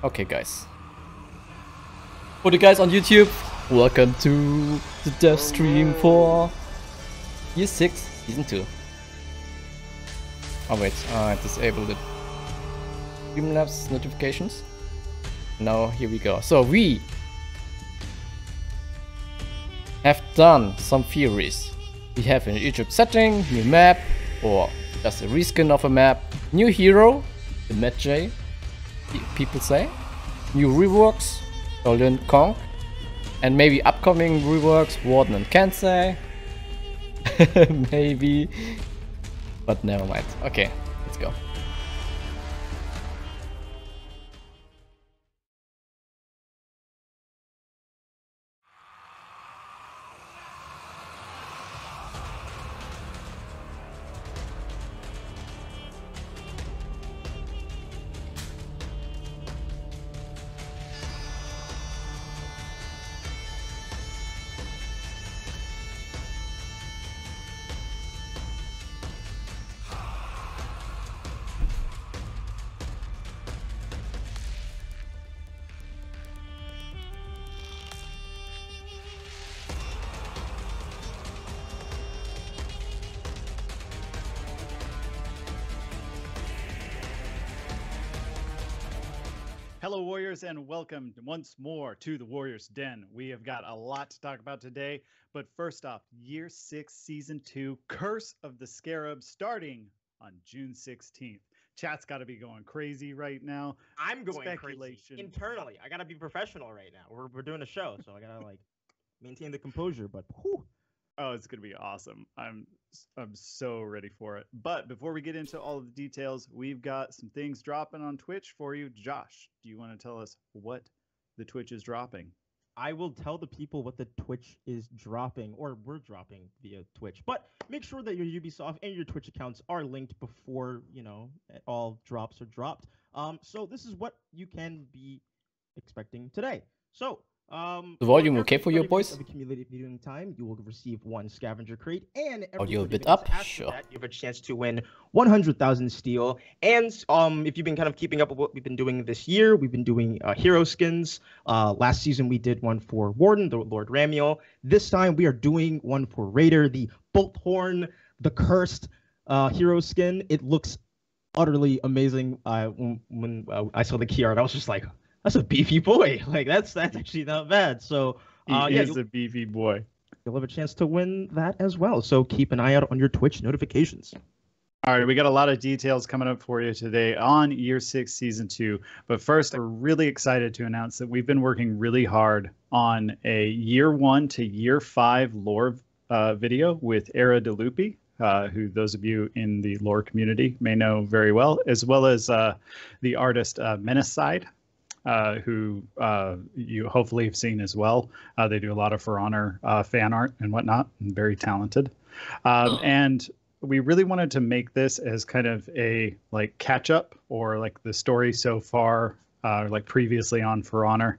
Okay, guys. For the guys on YouTube, welcome to the dev stream for Year 6, Season 2. Oh wait, I disabled the Streamlabs notifications. Now here we go. So we have done some theories. We have an Egypt setting, new map, or just a reskin of a map, new hero, the Medjay, people say, new reworks, Shaolin, Conk, and maybe upcoming reworks, Warden and Kansai. Maybe, but never mind. Okay, let's go. Hello, Warriors, and welcome once more to the Warriors Den. We have got a lot to talk about today, but first off, Year 6, Season 2, Curse of the Scarab, starting on June 16th. Chat's got to be going crazy right now. I'm going crazy internally. I gotta be professional right now. We're doing a show, so I gotta like maintain the composure. But whew. Oh, it's gonna be awesome. I'm so ready for it. But before we get into all of the details, we've got some things dropping on Twitch for you. Josh, do you want to tell us what the Twitch is dropping? I will tell the people what the Twitch is dropping, or we're dropping via Twitch. But make sure that your Ubisoft and your Twitch accounts are linked before, you know, all drops are dropped. So this is what you can be expecting today. So the volume okay for your boys? Of accumulated viewing time, you will receive 1 scavenger crate, and audio a bit up. Sure. That, you have a chance to win 100,000 steel. And if you've been kind of keeping up with what we've been doing this year, we've been doing hero skins. Last season we did one for Warden, the Lord Ramiel. This time we are doing one for Raider, the Bolthorn, the cursed hero skin. It looks utterly amazing. When I saw the key art, I was just like, that's a beefy boy. Like that's actually not bad. So he is a beefy boy. You'll have a chance to win that as well. So keep an eye out on your Twitch notifications. All right, we got a lot of details coming up for you today on Year 6, Season 2. But first, we're really excited to announce that we've been working really hard on a Year 1 to Year 5 lore video with Era DeLupi, who those of you in the lore community may know very well, as well as the artist Menacide, who you hopefully have seen as well. They do a lot of For Honor fan art and whatnot, and very talented. And we really wanted to make this as kind of a like catch up, or like the story so far, like previously on For Honor,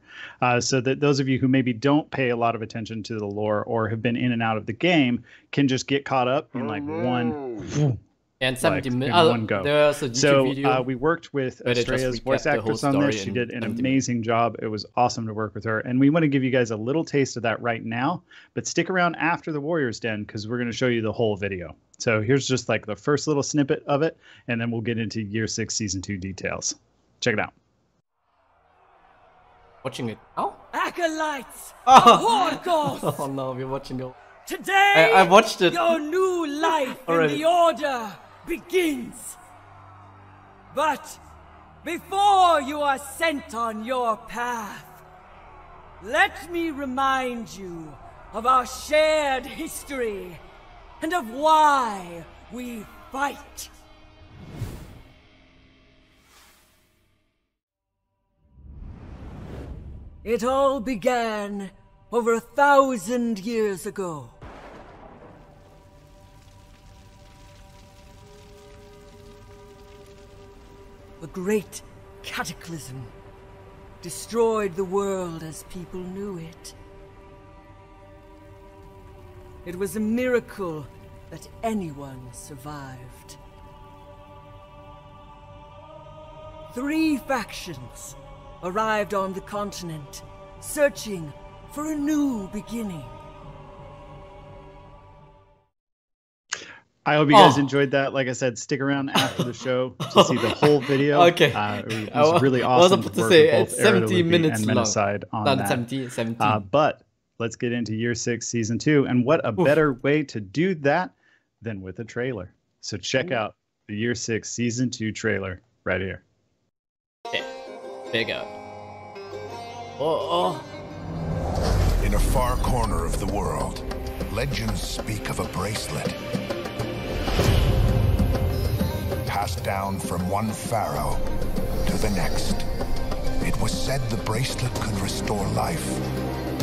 so that those of you who maybe don't pay a lot of attention to the lore or have been in and out of the game can just get caught up in like one. And 70 minutes. One go. There's a YouTube video. We worked with Estrella's voice actress on this. She did an amazing job. It was awesome to work with her. And we want to give you guys a little taste of that right now. But stick around after the Warriors Den, because we're going to show you the whole video. So here's just like the first little snippet of it. And then we'll get into Year 6, Season 2 details. Check it out. Watching it. Oh. Acolytes! Oh. Oh no, we're watching it. Today, I watched it. Your new life in the Order begins. But before you are sent on your path, let me remind you of our shared history and of why we fight. It all began over 1,000 years ago. A great cataclysm destroyed the world as people knew it. It was a miracle that anyone survived. 3 factions arrived on the continent, searching for a new beginning. I hope you guys enjoyed that. Like I said, stick around after the show to see the whole video. Okay. It was really awesome. I was about to say, it's 70 minutes and long. Menacide on Not that. 70. But let's get into Year 6, Season 2. And what a better way to do that than with a trailer. So check out the Year 6, Season 2 trailer right here. Okay. Big up. Oh. In a far corner of the world, legends speak of a bracelet passed down from one pharaoh to the next. It was said the bracelet could restore life,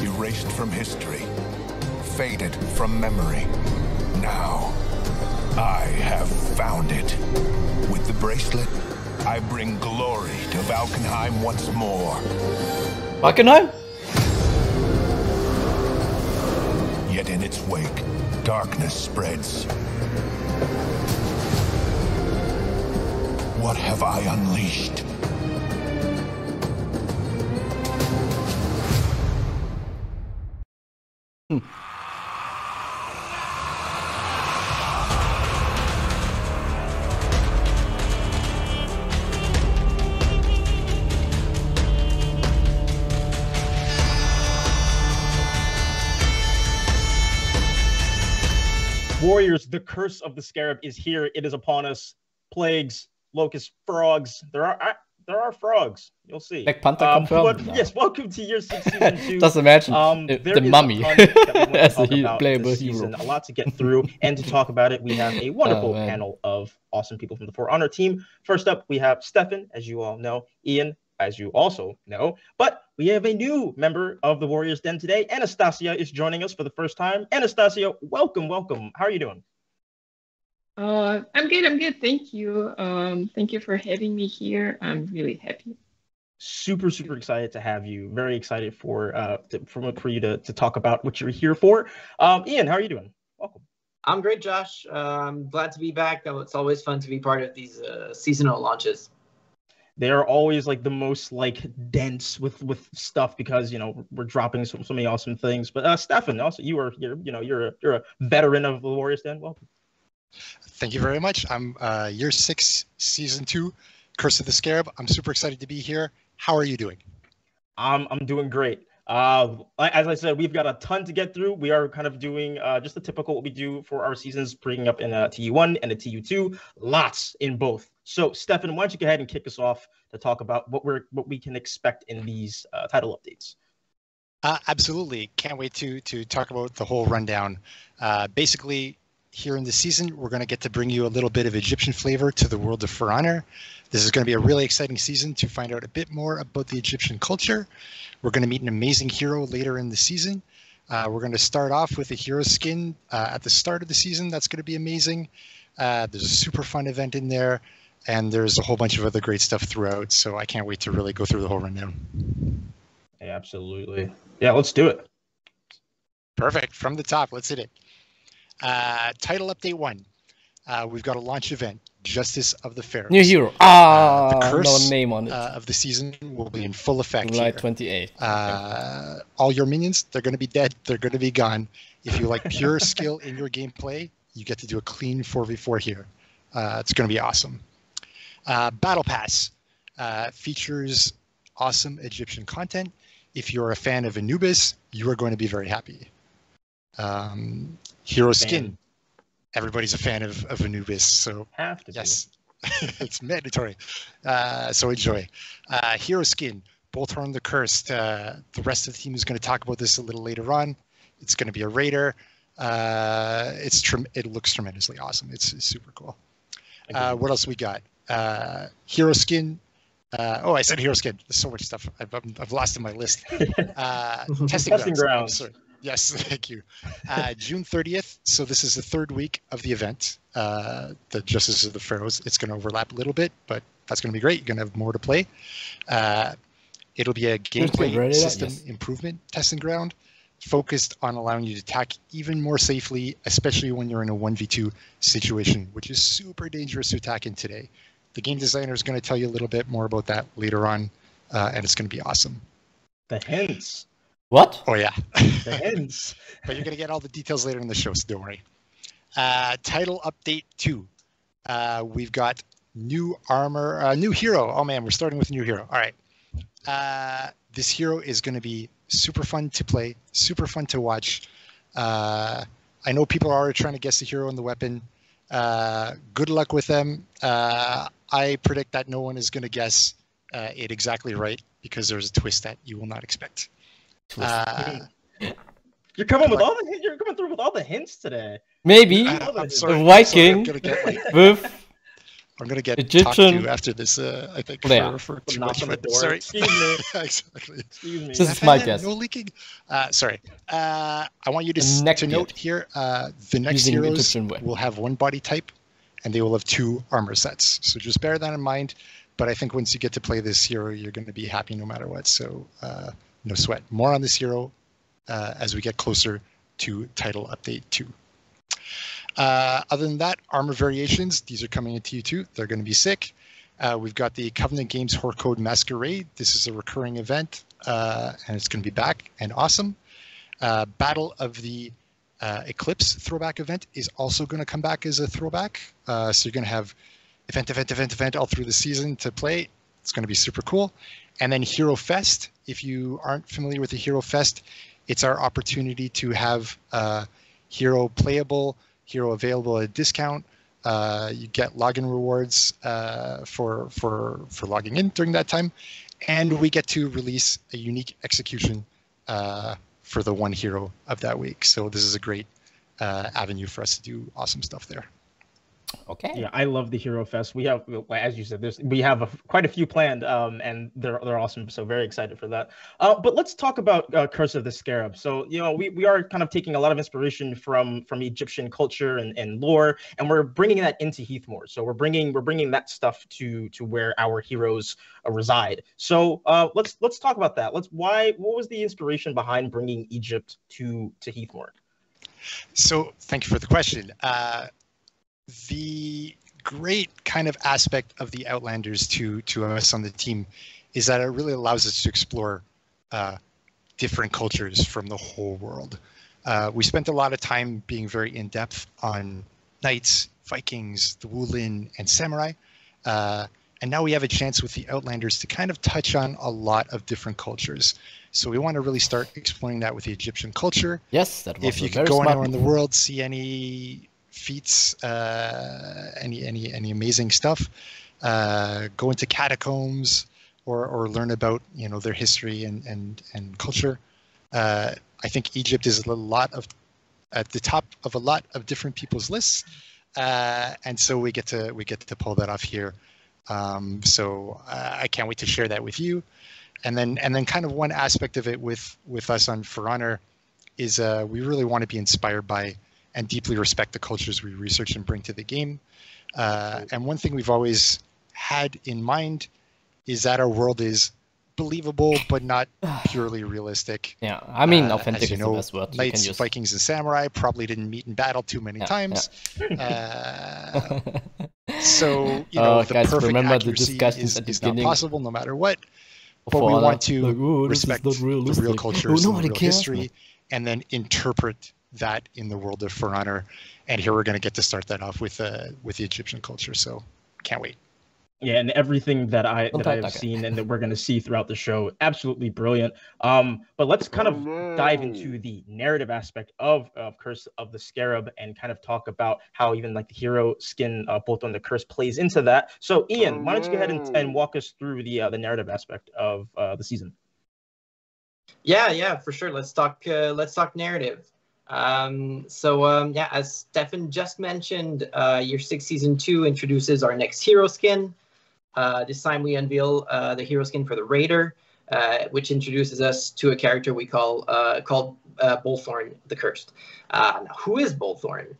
erased from history, faded from memory. Now, I have found it. With the bracelet, I bring glory to Valkenheim once more. Valkenheim? Yet in its wake, darkness spreads. What have I unleashed? Warriors, the curse of the Scarab is here. It is upon us. Plagues, locusts, frogs. There are frogs. You'll see. Black Panther confirmed? But yes, welcome to Year 6, Season 2. Just imagine the mummy as a playable hero. A lot to get through, and to talk about it, we have a wonderful panel of awesome people from the For Honor team. First up, we have Stefan, as you all know, Ian, as you also know, but we have a new member of the Warriors Den today. Anastasia is joining us for the first time. Anastasia, welcome. How are you doing? I'm good. Thank you. Thank you for having me here. I'm really happy. Super excited to have you. Very excited for you to talk about what you're here for. Ian, how are you doing? Welcome. I'm great, Josh. I'm glad to be back. It's always fun to be part of these seasonal launches. They're always like the most like dense with stuff because we're dropping so many awesome things. But Stefan, also you're a veteran of the Warriors Den. Welcome. Thank you very much. I'm Year 6, Season 2, Curse of the Scarab. I'm super excited to be here. How are you doing? I'm doing great. As I said, we've got a ton to get through. We are kind of doing just the typical what we do for our seasons, bringing up in a TU1 and a TU2. Lots in both. So, Stefan, why don't you go ahead and kick us off to talk about what we can expect in these title updates? Absolutely. Can't wait to talk about the whole rundown. Basically, here in the season, we're going to get to bring you a little bit of Egyptian flavor to the world of For Honor. This is going to be a really exciting season to find out a bit more about the Egyptian culture. We're going to meet an amazing hero later in the season. We're going to start off with a hero skin at the start of the season. That's going to be amazing. There's a super fun event in there, and there's a whole bunch of other great stuff throughout. So I can't wait to really go through the whole rundown. Yeah, absolutely. Yeah, let's do it. Perfect. From the top, let's hit it. Title update 1. We've got a launch event, Justice of the Pharaohs. New hero. The curse no name on it. Of the season will be in full effect. July here. 28th. All your minions, they're going to be dead. They're going to be gone. If you like pure skill in your gameplay, you get to do a clean 4v4 here. It's going to be awesome. Battle Pass features awesome Egyptian content. If you're a fan of Anubis, you are going to be very happy. Hero skin. Everybody's a fan of Anubis, so have to yes, it's mandatory. So enjoy. Hero skin, Bolthorn the Cursed. The rest of the team is going to talk about this a little later on. It's going to be a raider. It looks tremendously awesome. It's super cool. What else we got? Hero skin. I said hero skin. There's so much stuff. I've lost in my list. Testing grounds. Sorry. Yes, thank you. June 30th. So this is the third week of the event, the Justice of the Pharaohs. It's going to overlap a little bit, but that's going to be great. You're going to have more to play. It'll be a gameplay system improvement testing ground focused on allowing you to attack even more safely, especially when you're in a 1v2 situation, which is super dangerous to attack in today. The game designer is going to tell you a little bit more about that later on. and it's going to be awesome. The hints. What? Oh yeah, The hints. but you're going to get all the details later in the show, so don't worry. Title update 2. We've got new armor, new hero. Oh man, we're starting with a new hero. All right. This hero is going to be super fun to play, super fun to watch. I know people are already trying to guess the hero and the weapon. Good luck with them. I predict that no one is going to guess it exactly right because there's a twist that you will not expect. You're coming with all the hints. You're coming through with all the hints today. Maybe I'm sorry, the Viking I'm gonna get, with I'm going to get Egyptian talked to after this, I think, player. for too Knock much. on the But door. sorry. Excuse me. Exactly. Excuse me. This is my guess. No leaking. Sorry. I want you Neck to note beard. here, the next Using heroes Egyptian way. will have one body type, and they will have 2 armor sets. So just bear that in mind. But I think once you get to play this hero, you're going to be happy no matter what. So no sweat. More on this hero as we get closer to title update 2. Other than that, armor variations, these are coming into you too. They're going to be sick. We've got the Covenant Games Horcode Masquerade. This is a recurring event, and it's going to be back and awesome. Battle of the Eclipse throwback event is also going to come back as a throwback. So you're going to have event all through the season to play. It's going to be super cool. And then Hero Fest. If you aren't familiar with the Hero Fest, it's our opportunity to have hero playable, hero available at a discount. You get login rewards for logging in during that time, and we get to release a unique execution for the one hero of that week. So this is a great avenue for us to do awesome stuff there. Okay. Yeah, I love the Hero Fest. We have, as you said, we have quite a few planned, and they're awesome. So very excited for that. But let's talk about Curse of the Scarab. So we are kind of taking a lot of inspiration from Egyptian culture and lore, and we're bringing that into Heathmore. So we're bringing that stuff to where our heroes reside. So let's talk about that. What was the inspiration behind bringing Egypt to Heathmore? So thank you for the question. The great kind of aspect of the Outlanders to us on the team is that it really allows us to explore different cultures from the whole world. We spent a lot of time being very in-depth on knights, Vikings, the Wulin, and samurai. And now we have a chance with the Outlanders to kind of touch on a lot of different cultures. So we want to really start exploring that with the Egyptian culture. Yes, that was if you could go anywhere in the world, see any feats, any amazing stuff, go into catacombs or learn about their history and culture. I think Egypt is at the top of a lot of different people's lists, and so we get to pull that off here. So I can't wait to share that with you. And then kind of one aspect of it with us on For Honor is we really want to be inspired by and deeply respect the cultures we research and bring to the game. And one thing we've always had in mind is that our world is believable, but not purely realistic. Yeah, I mean, authentic is the best word. Knights, Vikings, and samurai probably didn't meet in battle too many times. Yeah. So, guys, the perfect remember accuracy the discussions at the is not beginning possible no matter what. But we want to respect the real cultures and the real history, and then interpret that in the world of For Honor. And here we're going to get to start that off with the Egyptian culture. So can't wait. Yeah, and everything that I have seen and that we're going to see throughout the show, absolutely brilliant. But let's kind of dive into the narrative aspect of Curse of the Scarab and kind of talk about how even like the hero skin bolt on the curse plays into that. So Ian, why don't you go ahead and walk us through the narrative aspect of the season? Yeah, for sure. Let's talk narrative. As Stefan just mentioned, Year 6 Season 2 introduces our next hero skin. This time we unveil the hero skin for the Raider, which introduces us to a character we called Bolthorn the Cursed. Who is Bolthorn?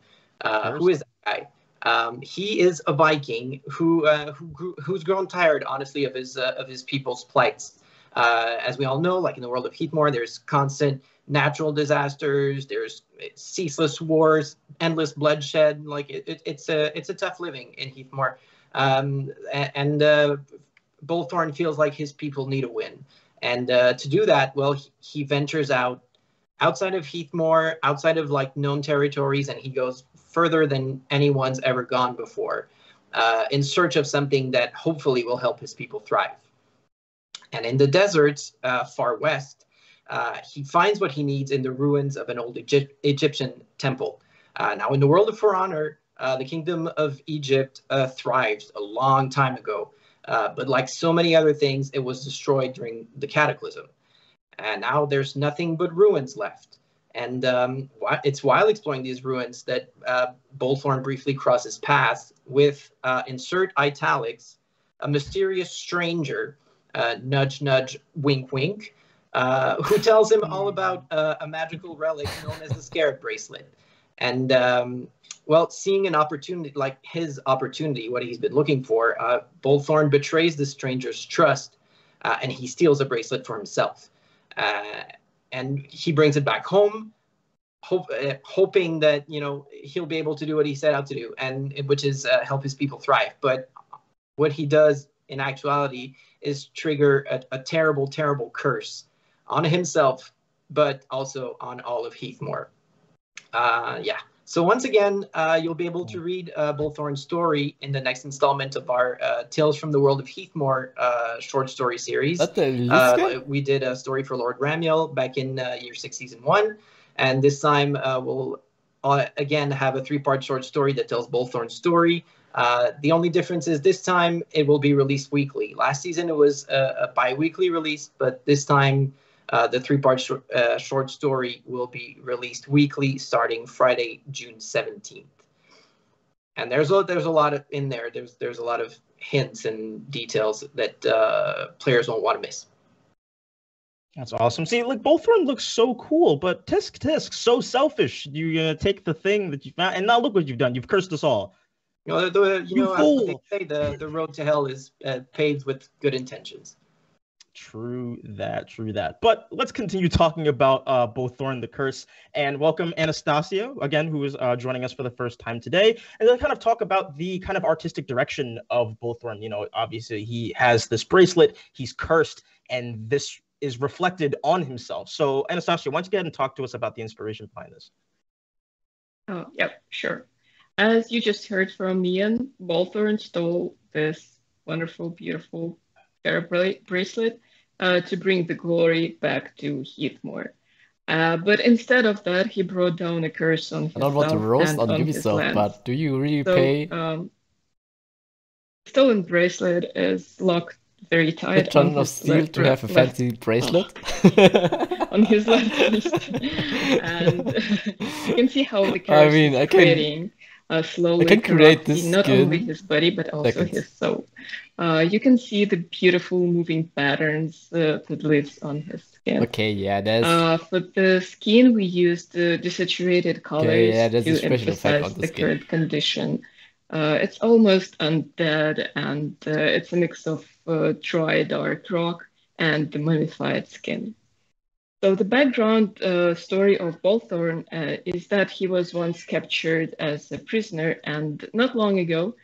Who is that guy? He is a Viking who's grown tired, honestly, of his people's plights. As we all know, like in the world of Heathmore, there's constant natural disasters, there's ceaseless wars, endless bloodshed. Like it's a tough living in Heathmore. Bullthorn feels like his people need a win. And to do that, well, he ventures outside of Heathmoor, outside of like known territories, and he goes further than anyone's ever gone before, in search of something that hopefully will help his people thrive. And in the deserts far west, he finds what he needs in the ruins of an old Egyptian temple. Now, in the world of For Honor, the Kingdom of Egypt thrived a long time ago. But like so many other things, it was destroyed during the Cataclysm. And now there's nothing but ruins left. And it's while exploring these ruins that Bullthorn briefly crosses paths with, insert italics, a mysterious stranger, nudge, nudge, wink, wink, who tells him all about a magical relic known as the Scarab bracelet. And, well, seeing an opportunity, like his opportunity, what he's been looking for, Bullthorn betrays the stranger's trust, and he steals a bracelet for himself. And he brings it back home, hoping that, you know, he'll be able to do what he set out to do, and which is help his people thrive. But what he does in actuality is trigger a terrible, terrible curse on himself, but also on all of Heathmoor. Yeah. So once again, you'll be able to read Bullthorn's story in the next installment of our Tales from the World of Heathmoor short story series. We did a story for Lord Ramiel back in year 6, season 1. And this time we'll again have a 3-part short story that tells Bullthorn's story. The only difference is this time it will be released weekly. Last season it was a bi-weekly release, but this time the 3-part short story will be released weekly starting Friday, June 17th. And there's a lot in there. There's a lot of hints and details that players won't want to miss. That's awesome. See, like, Bullthorn looks so cool, but Tisk, so selfish. You're gonna take the thing that you found, and now look what you've done. You've cursed us all. You know, they say the road to hell is paved with good intentions. True that. But let's continue talking about Bullthorn the Curse, and welcome Anastasia again, who is joining us for the first time today, and then kind of talk about the kind of artistic direction of Bullthorn. You know, obviously he has this bracelet, he's cursed, and this is reflected on himself. So Anastasia, why don't you go ahead and talk to us about the inspiration behind this? Oh, yep, sure. As you just heard from Ian, Bullthorn stole this wonderful, beautiful Scarab bracelet to bring the glory back to Heathmoor. But instead of that, he brought down a curse on himself. I don't want to roast on Ubisoft, but do you really pay? Stolen bracelet is locked very tight. A ton of steel to have a fancy bracelet? On his left wrist. And you can see how the curse is creating slowly. I can create this not skin. only his body, but also his soul. You can see the beautiful moving patterns that lives on his skin. Okay, yeah, that's... for the skin, we used desaturated colors to emphasize the current condition. It's almost undead, and it's a mix of dry dark rock and the mummified skin. So the background story of Bullthorn is that he was once captured as a prisoner, and not long ago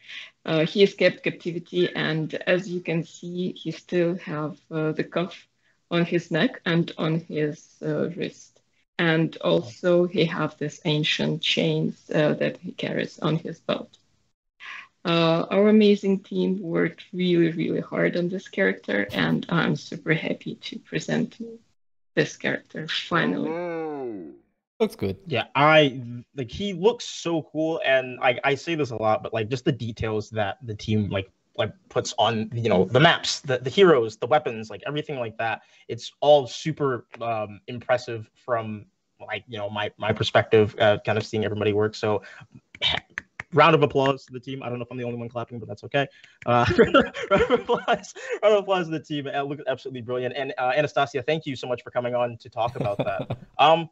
he escaped captivity, and as you can see, he still have the cuff on his neck and on his wrist. And also he have this ancient chains that he carries on his belt. Our amazing team worked really, really hard on this character, and I'm super happy to present you this character finally. Looks good. Yeah, he looks so cool, and I say this a lot, but like just the details that the team like puts on, you know, the maps, the heroes, the weapons, like everything like that. It's all super impressive from like, you know, my perspective, kind of seeing everybody work. So round of applause to the team. I don't know if I'm the only one clapping, but that's okay. Round of applause to the team. It looked absolutely brilliant. And Anastasia, thank you so much for coming on to talk about that.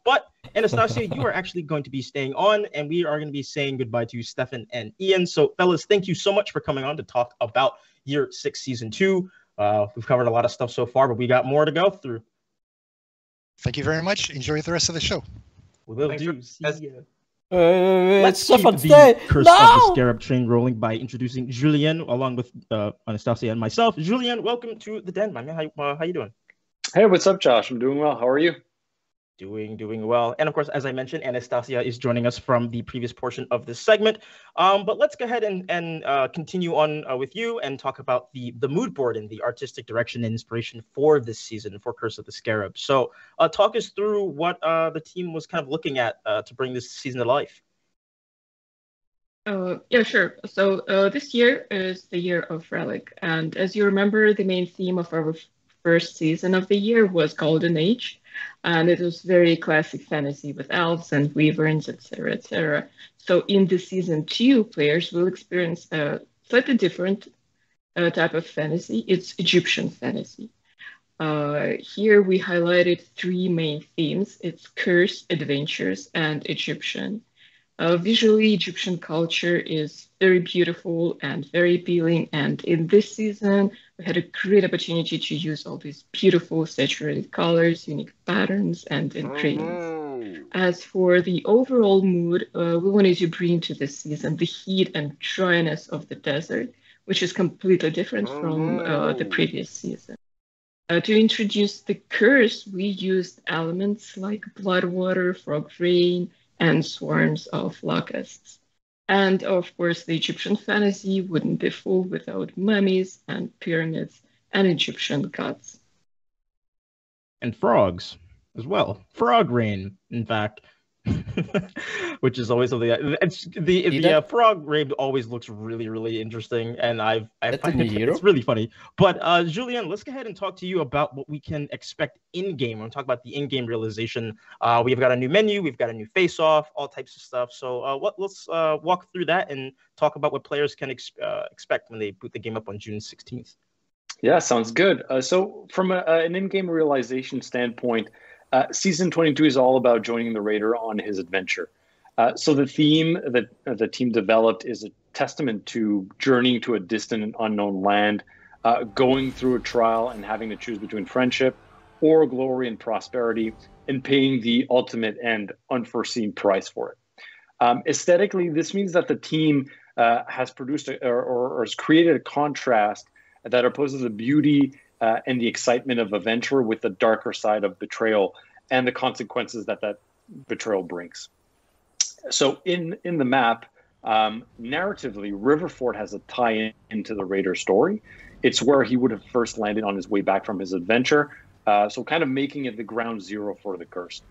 But Anastasia, you are actually going to be staying on, and we are going to be saying goodbye to Stefan and Ian. So fellas, thank you so much for coming on to talk about Year 6 Season 2. We've covered a lot of stuff so far, but we got more to go through. Thank you very much. Enjoy the rest of the show. We will do. See ya. Let's keep the Curse of the Scarab train rolling by introducing Julien, along with Anastasia and myself. Julien, welcome to the den, my man. How you doing? Hey, what's up, Josh? I'm doing well. How are you? Doing well. And of course, as I mentioned, Anastasia is joining us from the previous portion of this segment. But let's go ahead and continue on with you and talk about the mood board and the artistic direction and inspiration for this season for Curse of the Scarab. So talk us through what the team was kind of looking at to bring this season to life. Yeah, sure. So this year is the year of Relic. And as you remember, the main theme of our first season of the year was Golden Age. And it was very classic fantasy with elves and wyverns, etc., etc. So in the season 2, players will experience a slightly different type of fantasy. It's Egyptian fantasy. Here we highlighted 3 main themes. It's curse, adventures, and Egyptian. Visually, Egyptian culture is very beautiful and very appealing. And in this season, we had a great opportunity to use all these beautiful saturated colors, unique patterns, and ingredients. As for the overall mood, we wanted to bring to this season the heat and dryness of the desert, which is completely different from the previous season. To introduce the curse, we used elements like blood water, frog rain, and swarms of locusts. And of course, the Egyptian fantasy wouldn't be full without mummies and pyramids and Egyptian gods. And frogs as well. Frog rain, in fact. Which is always something the frog raid always looks really interesting, and I find it's really funny. But Julien, let's go ahead and talk to you about what we can expect in game. We'll talk about the in-game realization. We've got a new menu, we've got a new face-off, all types of stuff. So let's walk through that and talk about what players can expect when they boot the game up on June 16th. Yeah, sounds good. So from an in-game realization standpoint, Season 22 is all about joining the raider on his adventure. So the theme that the team developed is a testament to journeying to a distant and unknown land, going through a trial and having to choose between friendship or glory and prosperity, and paying the ultimate and unforeseen price for it. Aesthetically, this means that the team has produced or has created a contrast that opposes the beauty and the excitement of adventure with the darker side of betrayal and the consequences that betrayal brings. So in the map, narratively, Riverfort has a tie into the Raider story. It's where he would have first landed on his way back from his adventure, so kind of making it the ground zero for the curse.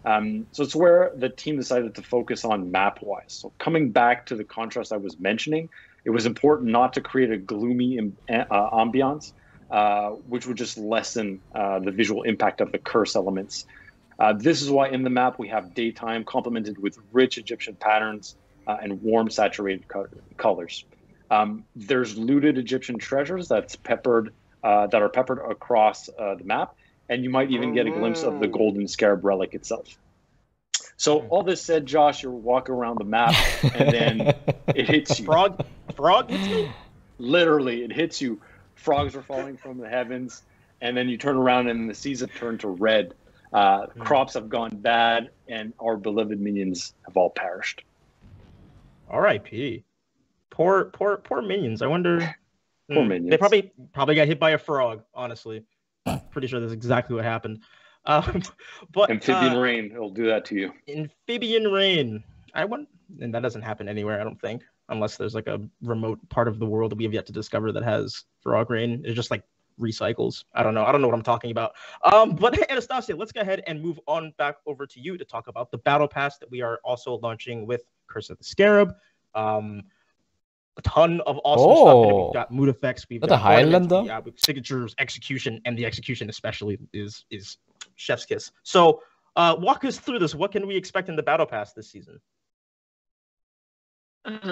So it's where the team decided to focus on map-wise. So coming back to the contrast I was mentioning, it was important not to create a gloomy ambiance, which would just lessen the visual impact of the curse elements. This is why in the map we have daytime complemented with rich Egyptian patterns and warm saturated colors. There's looted Egyptian treasures that are peppered across the map, and you might even get a glimpse of the golden scarab relic itself. So all this said, Josh, you're walking around the map, and then it hits you. Frog hits you? Literally, it hits you. Frogs are falling from the heavens, and then you turn around and the seas have turned to red. Crops have gone bad, and our beloved minions have all perished. R.I.P. Poor minions. I wonder. Poor minions. They probably got hit by a frog. Honestly, pretty sure that's exactly what happened. But amphibian rain, it'll do that to you. Amphibian rain. And that doesn't happen anywhere, I don't think, unless there's like a remote part of the world that we have yet to discover that has frog rain. It's just like recycles. I don't know what I'm talking about. But Anastasia, let's go ahead and move on back over to you to talk about the battle pass that we are also launching with Curse of the Scarab. A ton of awesome stuff. We've got mood effects. We've got the Highlander. Signatures, execution, and the execution especially is chef's kiss. So walk us through this. What can we expect in the battle pass this season?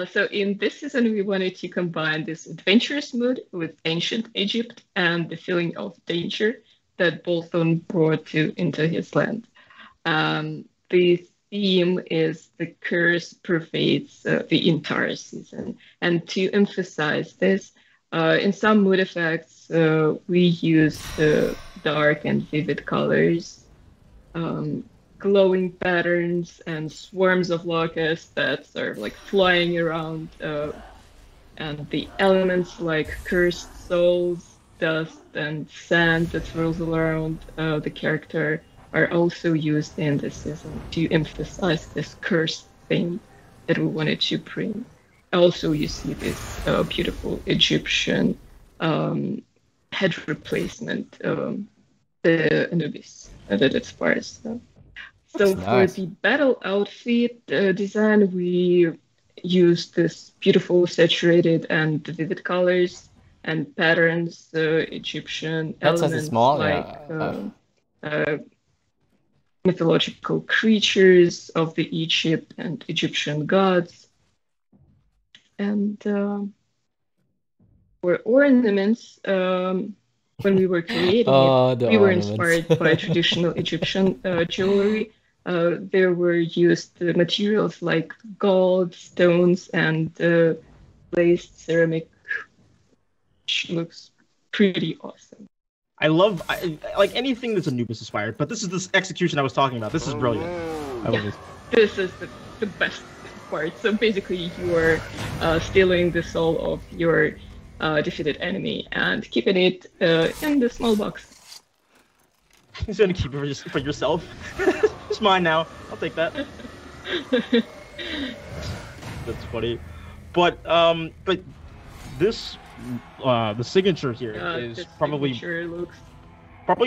So in this season, we wanted to combine this adventurous mood with ancient Egypt and the feeling of danger that Bolton brought into his land. The theme is the curse pervades the entire season. And to emphasize this, in some mood effects, we use dark and vivid colors, glowing patterns and swarms of locusts that are like flying around, and the elements like cursed souls, dust, and sand that swirls around the character are also used in this season to emphasize this cursed thing that we wanted to bring. Also, you see this beautiful Egyptian head replacement, the Anubis, that inspires them. So for the battle outfit design, we used this beautiful saturated and vivid colors and patterns, Egyptian elements like mythological creatures of the Egypt and Egyptian gods. And for ornaments, when we were creating it, we were inspired by traditional Egyptian jewelry. There were used materials like gold, stones, and glazed ceramic, which looks pretty awesome. I love like anything that's Anubis inspired, but this is this execution I was talking about. This is brilliant. I love this. This is the best part. So basically, you are stealing the soul of your defeated enemy and keeping it in the small box. He's gonna keep it for yourself. It's mine now. I'll take that. That's funny. But this the signature here is probably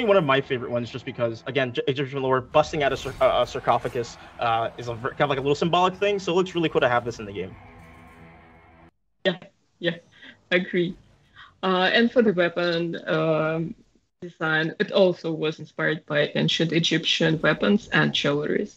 one of my favorite ones, just because again, Egyptian lore, busting out a sarcophagus is kind of like a little symbolic thing, so it looks really cool to have this in the game. Yeah, agree. And for the weapon design, it also was inspired by ancient Egyptian weapons and jewelry.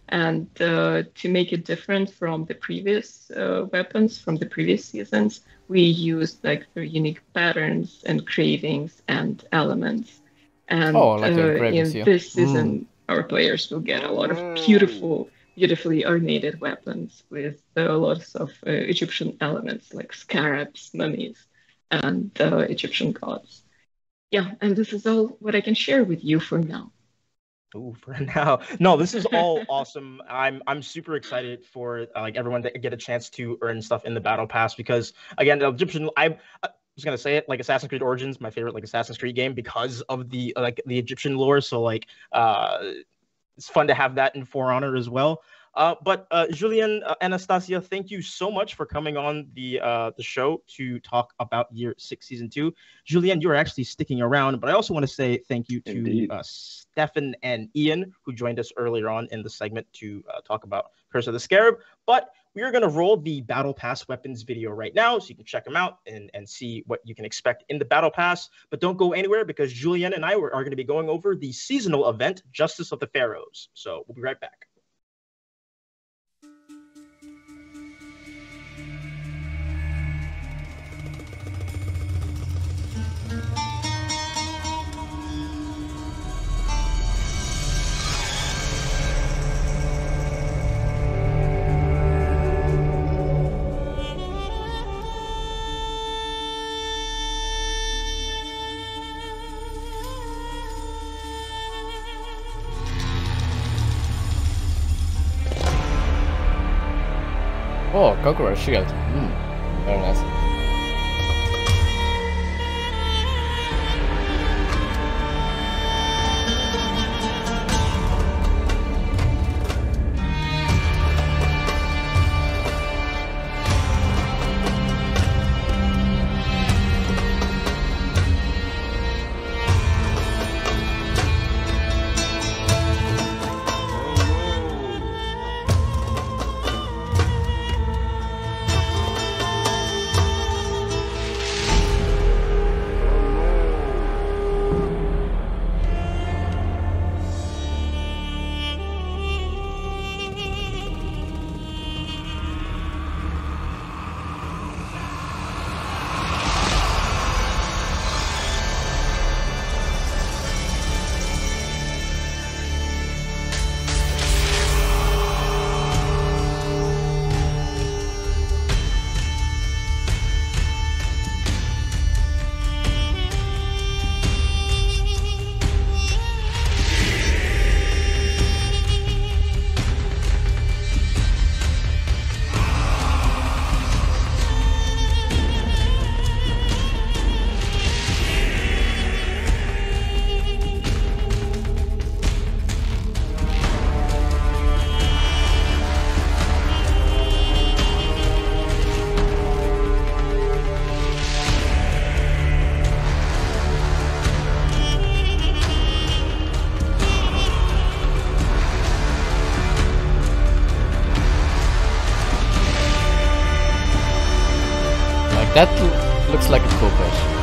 And to make it different from the previous weapons from the previous seasons, we used like the unique patterns and cravings and elements. And in this season, our players will get a lot of beautifully ornated weapons with lots of Egyptian elements like scarabs, mummies, and Egyptian gods. Yeah, and this is all what I can share with you for now. Ooh, for now. No, this is all awesome. I'm super excited for like everyone to get a chance to earn stuff in the battle pass, because again, the Egyptian, I was gonna say it, like Assassin's Creed Origins, my favorite like Assassin's Creed game because of the like the Egyptian lore. So like it's fun to have that in For Honor as well. But Julien, Anastasia, thank you so much for coming on the show to talk about Year 6 Season 2. Julien, you are actually sticking around, but I also want to say thank you to Stefan and Ian, who joined us earlier on in the segment to talk about Curse of the Scarab. But we are going to roll the Battle Pass weapons video right now, so you can check them out and see what you can expect in the Battle Pass. But don't go anywhere, because Julien and I are going to be going over the seasonal event, Justice of the Pharaohs. So we'll be right back. Oh, Conqueror shield. Very nice. That looks like a Kopesh.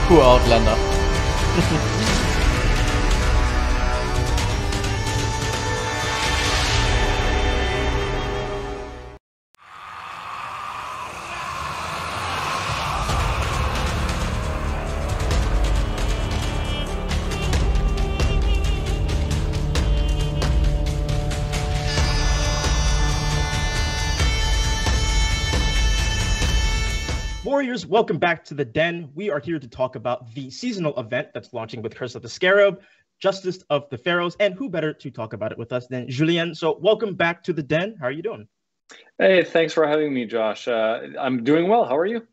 Poor Outlander. Warriors, welcome back to the Den. We are here to talk about the seasonal event that's launching with Curse of the Scarab, Justice of the Pharaohs, and who better to talk about it with us than Julien. So welcome back to the Den. How are you doing? Hey, thanks for having me, Josh. I'm doing well. How are you?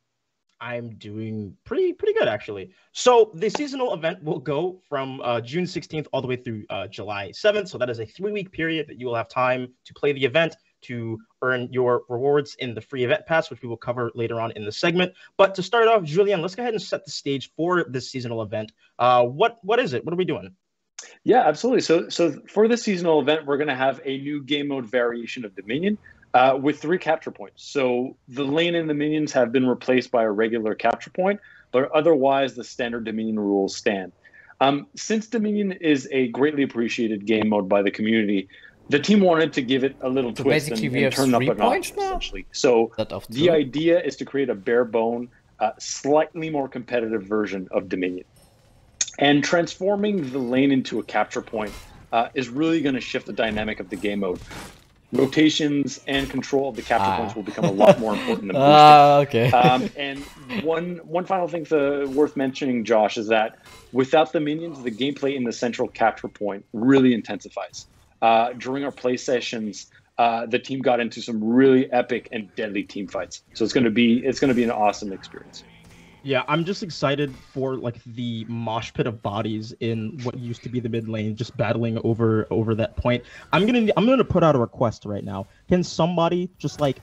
I'm doing pretty good, actually. So the seasonal event will go from June 16th all the way through July 7th. So that is a 3-week period that you will have time to play the event, to earn your rewards in the free event pass, which we will cover later on in the segment. But to start off, Julien, let's go ahead and set the stage for this seasonal event. What is it? What are we doing? Yeah, absolutely. So for the seasonal event, we're going to have a new game mode variation of Dominion with 3 capture points. So the lane and the minions have been replaced by a regular capture point, but otherwise the standard Dominion rules stand. Since Dominion is a greatly appreciated game mode by the community, the team wanted to give it a little twist and turn up a notch, essentially. So the idea is to create a bare bone, slightly more competitive version of Dominion. And transforming the lane into a capture point is really going to shift the dynamic of the game mode. Rotations and control of the capture points will become a lot more important than boosting. Okay. And one final thing worth mentioning, Josh, is that without the minions, the gameplay in the central capture point really intensifies. During our play sessions, the team got into some really epic and deadly team fights. So it's going to be an awesome experience. Yeah, I'm just excited for like the mosh pit of bodies in what used to be the mid lane, just battling over that point. I'm gonna put out a request right now. Can somebody just like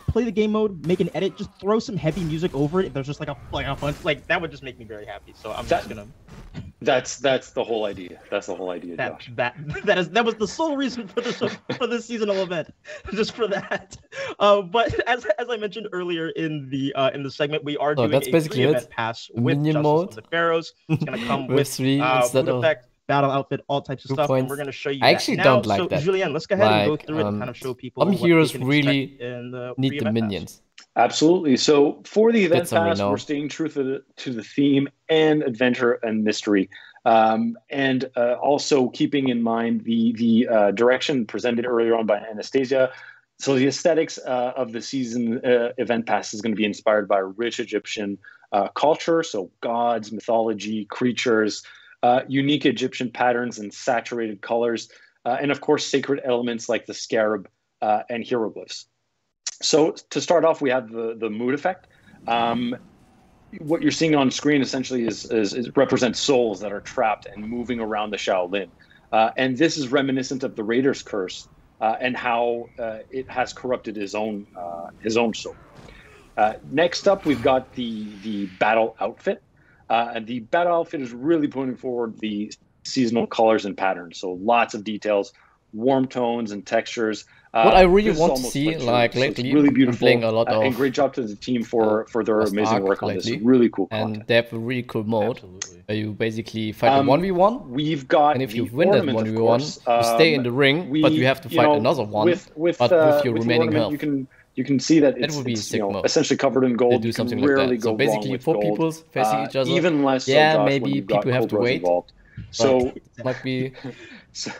play the game mode, make an edit, just throw some heavy music over it? There's just like a bunch, like that would just make me very happy. So I'm just gonna. That's the whole idea. That's the whole idea, Josh. That was the sole reason for this seasonal event, just for that. But as I mentioned earlier in the segment, we are doing a free event pass with Justice of the Pharaohs. It's gonna come with 3 instead of effect, battle outfit, all types of stuff, points. and we're gonna show you. I actually don't like that. So Julien, let's go ahead and go through it and kind of show people. Some what heroes they can really in the need the minions. Pass. Absolutely. So for the event pass, we're staying true to the theme and adventure and mystery, and also keeping in mind the direction presented earlier on by Anastasia. So the aesthetics of the season event pass is going to be inspired by rich Egyptian culture, so gods, mythology, creatures, unique Egyptian patterns and saturated colors, and of course sacred elements like the scarab and hieroglyphs. So to start off, we have the mood effect. What you're seeing on screen essentially is represents souls that are trapped and moving around the Shaolin. And this is reminiscent of the Raider's curse and how it has corrupted his own soul. Next up, we've got the battle outfit. And the battle outfit is really putting forward the seasonal colors and patterns. So lots of details, warm tones and textures. What I really want to see, like lately, so really beautiful, playing a lot of and great job to the team for their amazing work on this. Really cool content. And they have a really cool mode where you basically fight a 1v1. We've got, and if you win that 1v1, you stay in the ring, but you have to fight another one. But with your remaining health. You can see that it's, would be essentially covered in gold. They do something like that. So basically, 4 people facing each other. Even less. Yeah, so, Josh, maybe people have to wait. Involved. So might be. So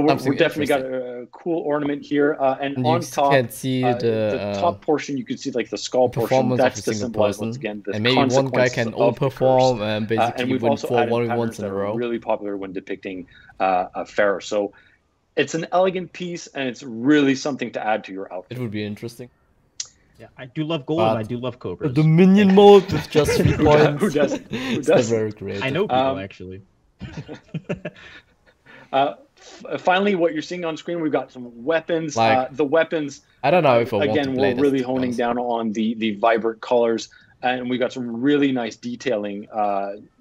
we're definitely got a cool ornament here, and on top, can see the top portion, you can see like the skull portion. That's to symbolize once again the and maybe one guy can overperform and basically and we've win also 4 added 1v1s in a row. Really popular when depicting a pharaoh. So it's an elegant piece, and it's really something to add to your outfit. It would be interesting. Yeah, I do love gold and I do love cobras. The minion mode with just 3 points. Who does? It's very creative. I know people actually. Finally, what you're seeing on screen, we've got some weapons. Like, the weapons. I don't know if I again, want to play we're really honing down on the vibrant colors, and we got some really nice detailing.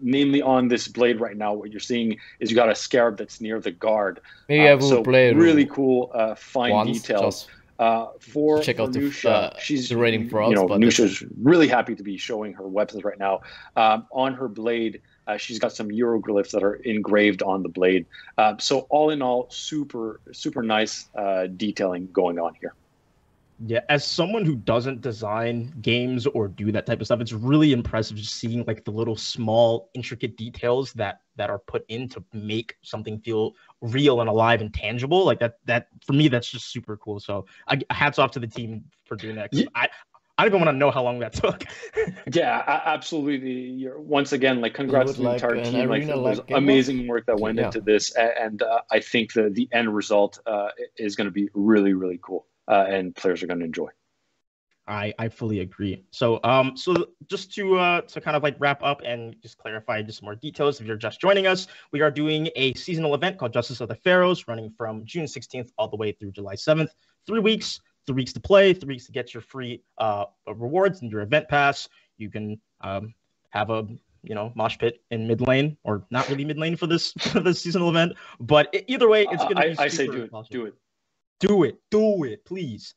Namely, on this blade right now, what you're seeing is you got a scarab that's near the guard. Maybe I will play really cool, fine details. For check out Nusha, she's the rating for us. But Nusha's really happy to be showing her weapons right now. On her blade, she's got some hieroglyphs that are engraved on the blade. So all in all, super nice detailing going on here. Yeah, as someone who doesn't design games or do that type of stuff, it's really impressive just seeing like the little small intricate details that are put in to make something feel real and alive and tangible. Like that for me, that's just super cool. So hats off to the team for doing that. Yeah. I don't even want to know how long that took. Yeah, absolutely. Once again, like congrats to the entire team. Like it was amazing work that went into this, and I think the end result is going to be really, really cool. And players are going to enjoy. I fully agree. So so just to kind of like wrap up and just clarify just more details, if you're just joining us, we are doing a seasonal event called Justice of the Pharaohs, running from June 16th all the way through July 7th. 3 weeks, 3 weeks to play, 3 weeks to get your free rewards and your event pass. You can have a mosh pit in mid lane, or not really mid lane for this seasonal event, but either way, it's going to be. I say do it. Do it, please.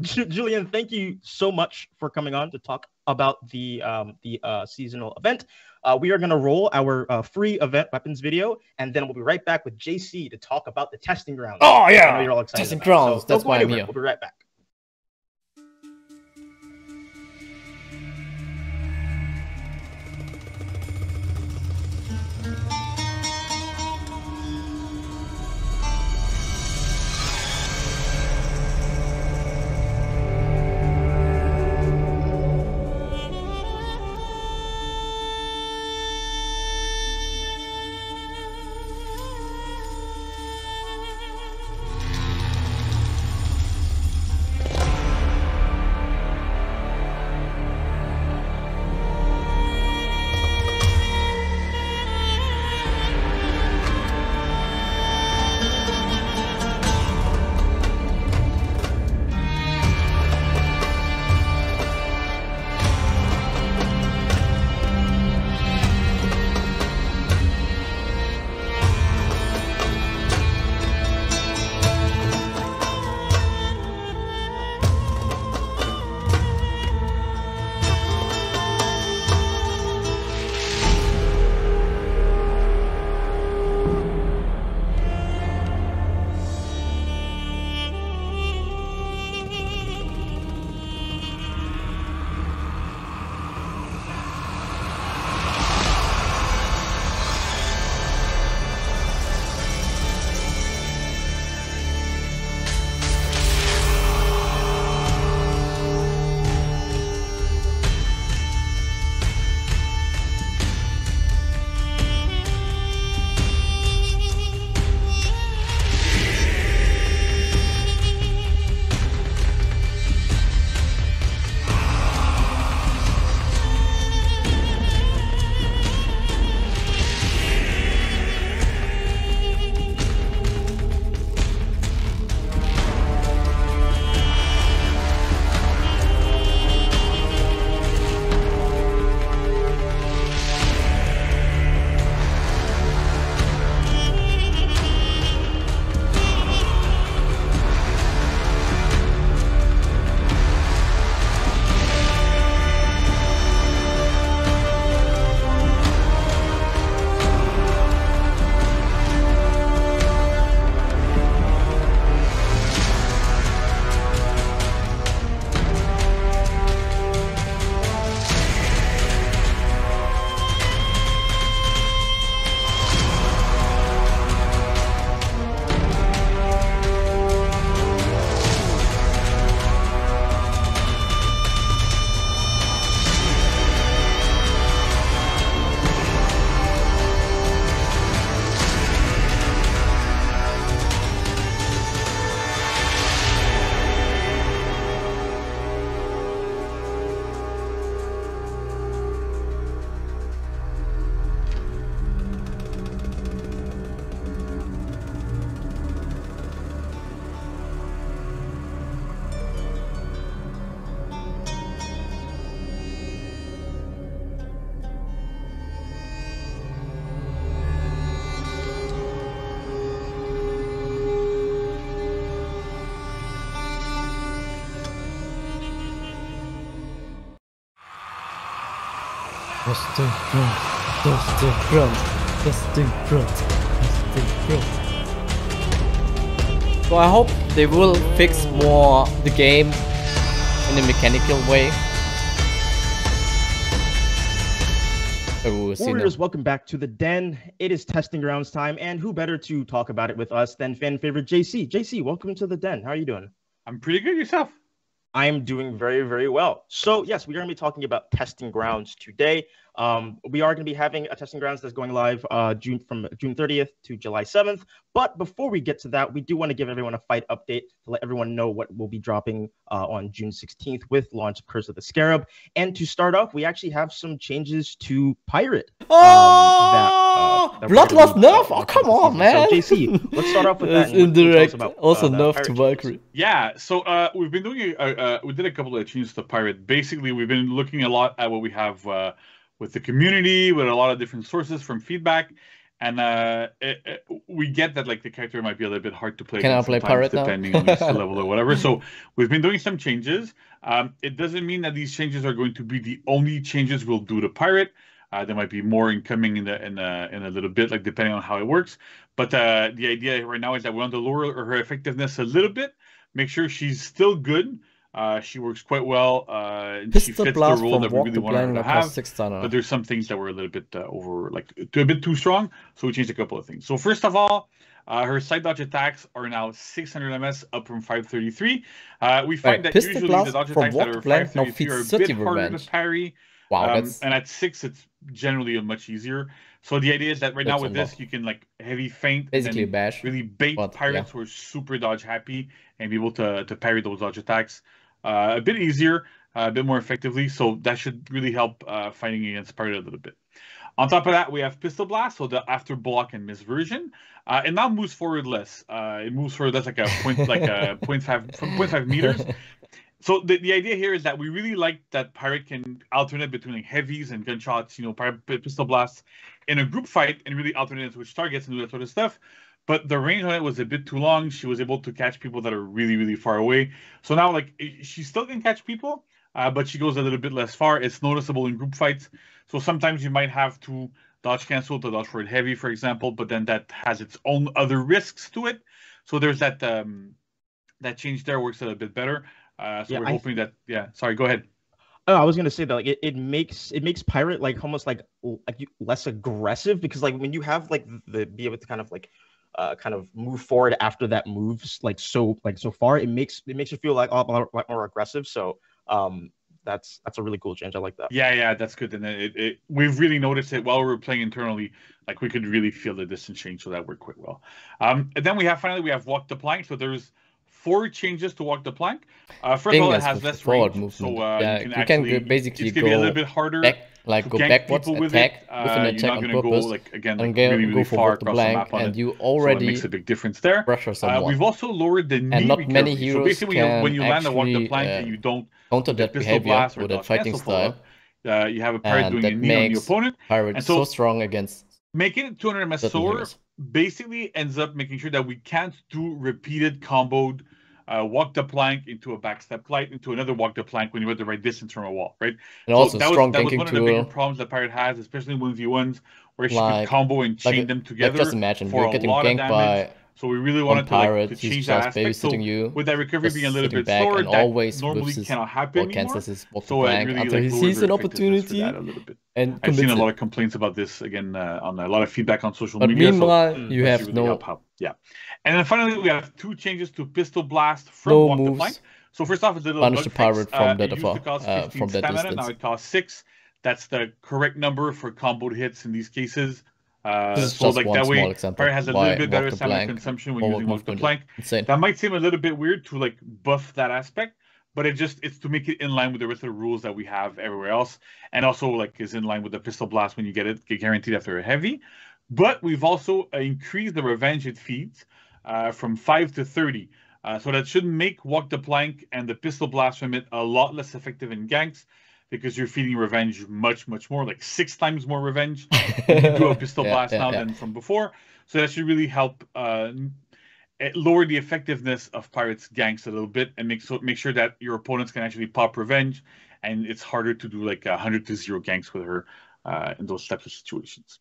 Julian, thank you so much for coming on to talk about the seasonal event. We are going to roll our free event weapons video, and then we'll be right back with JC to talk about the testing grounds. Oh yeah, I know you're all excited. Testing grounds. So that's why I'm here. We'll be right back. Testing front. Testing front. Testing front. Testing front. So I hope they will fix more the game in a mechanical way. Warriors, welcome back to the den. It is testing grounds time, and who better to talk about it with us than fan favorite JC. JC, welcome to the den. How are you doing? I'm pretty good. Yourself? I'm doing very, very well. So yes, we are going to be talking about testing grounds today. We are going to be having a testing grounds that's going live from June 30th to July 7th. But before we get to that, we do want to give everyone a fight update to let everyone know what will be dropping on June 16th with launch of Curse of the Scarab. And to start off, we actually have some changes to Pirate. Bloodlust nerf? Oh, come on, man. So, JC, let's start off with that. Indirect. Also nerf to Valkyrie. Yeah, so we've been doing we did a couple of changes to Pirate. Basically, we've been looking a lot at what we have with the community, with a lot of different sources from feedback, and we get that like the character might be a little bit hard to play. Can I play Pirate now? Depending on the skill level or whatever. So we've been doing some changes. It doesn't mean that these changes are going to be the only changes we'll do to Pirate. There might be more incoming in a little bit, like depending on how it works. But the idea right now is that we want to lower her effectiveness a little bit, make sure she's still good. She works quite well. And she fits the role that we really want her to have. But there's some things that were a little bit a bit too strong. So we changed a couple of things. So first of all, her side dodge attacks are now 600 MS, up from 533. We find that usually the dodge attacks that are 533 are a bit harder to parry. Wow, and at 6, it's generally much easier. So the idea is that right now with this, you can like heavy feint, basically bash, really bait pirates who are super dodge happy and be able to parry those dodge attacks a bit easier, a bit more effectively. So that should really help fighting against pirate a little bit. On top of that, we have Pistol Blast, so the after block and miss version. It now moves forward less. It moves forward less, like a point, like a 0.5 meters. So the idea here is that we really like that Pirate can alternate between like heavies and gunshots, pistol blasts in a group fight and really alternate it with targets and do that sort of stuff. But the range on it was a bit too long. She was able to catch people that are really, really far away. So now, like, she still can catch people, but she goes a little bit less far. It's noticeable in group fights. So sometimes you might have to dodge cancel to dodge forward heavy, for example, but then that has its own other risks to it. So there's that that change there works a little bit better. We're hoping that, sorry, go ahead. Oh, I was gonna say that like it makes Pirate like almost like less aggressive, because like when you have like be able to kind of move forward after that moves like so far, it makes you feel like a lot more aggressive. So that's a really cool change. I like that. Yeah, that's good. And we've really noticed it while we were playing internally. Like we could really feel the distance change, so that worked quite well. And then we have Walk the Plank. So there's 4 changes to Walk the Plank. First of all, it has less range, movement. So you can basically it's gonna be a little bit harder. Go backwards, attack with an attack on purpose, and really for far Walk the Plank, and you already so it makes a big difference there. Pressure someone. We've also lowered the knee and not many heroes so basically when you land a Walk the Plank and you don't counter that behavior with a fighting style, you have a Pirate doing a knee on the opponent. Pirate is so strong against making it 200 MS slower basically ends up making sure that we can't do repeated comboed Walk the Plank into a backstep glide into another Walk the Plank when you're at the right distance from a wall, right? And also that was one of the bigger problems that Pirate has, especially in 1v1s, where she could combo and chain them together. Just imagine for you're getting a lot ganked of by so we really wanted to change that aspect. So you, with that recovery being a little bit slower, and that always normally cannot happen anymore. So it really until he sees an opportunity. And I've seen a lot of complaints about this again on a lot of feedback on social media. But meanwhile, you have really no. Yeah, and then finally we have 2 changes to Pistol Blast from Walk the Plank. So first off, it's a little punish the Pirate from that from that distance. Now it costs 6. That's the correct number for comboed hits in these cases. So like that way, Pirate has a little bit better stamina consumption when using Walk the Plank. That might seem a little bit weird to like buff that aspect, but it's to make it in line with the rest of the rules that we have everywhere else, and also like is in line with the Pistol Blast when you get guaranteed after a heavy. But we've also increased the revenge it feeds from 5 to 30. So that should make Walk the Plank and the Pistol Blast from it a lot less effective in ganks, because you're feeding revenge much more, like 6 times more revenge when you do a Pistol Blast now than from before. So that should really help lower the effectiveness of Pirate's ganks a little bit, and make sure that your opponents can actually pop revenge, and it's harder to do like 100-0 ganks with her in those types of situations.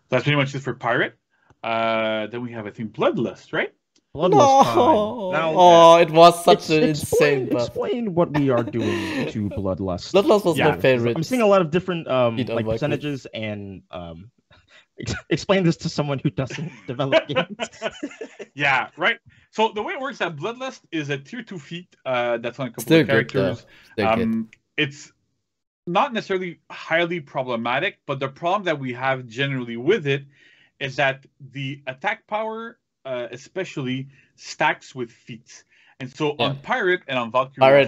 That's pretty much it for Pirate. Then we have, I think, Bloodlust, right? Bloodlust time. Now, oh, it was such an insane buff. Explain what we are doing to Bloodlust. Bloodlust was my favorite. I'm seeing a lot of different like percentages and explain this to someone who doesn't develop games. Yeah, right. So the way it works at Bloodlust is a tier 2 feat that's on a couple of characters. It's not necessarily highly problematic, but the problem that we have generally with it is that the attack power especially stacks with feats. And so on Pirate and on Valkyrie,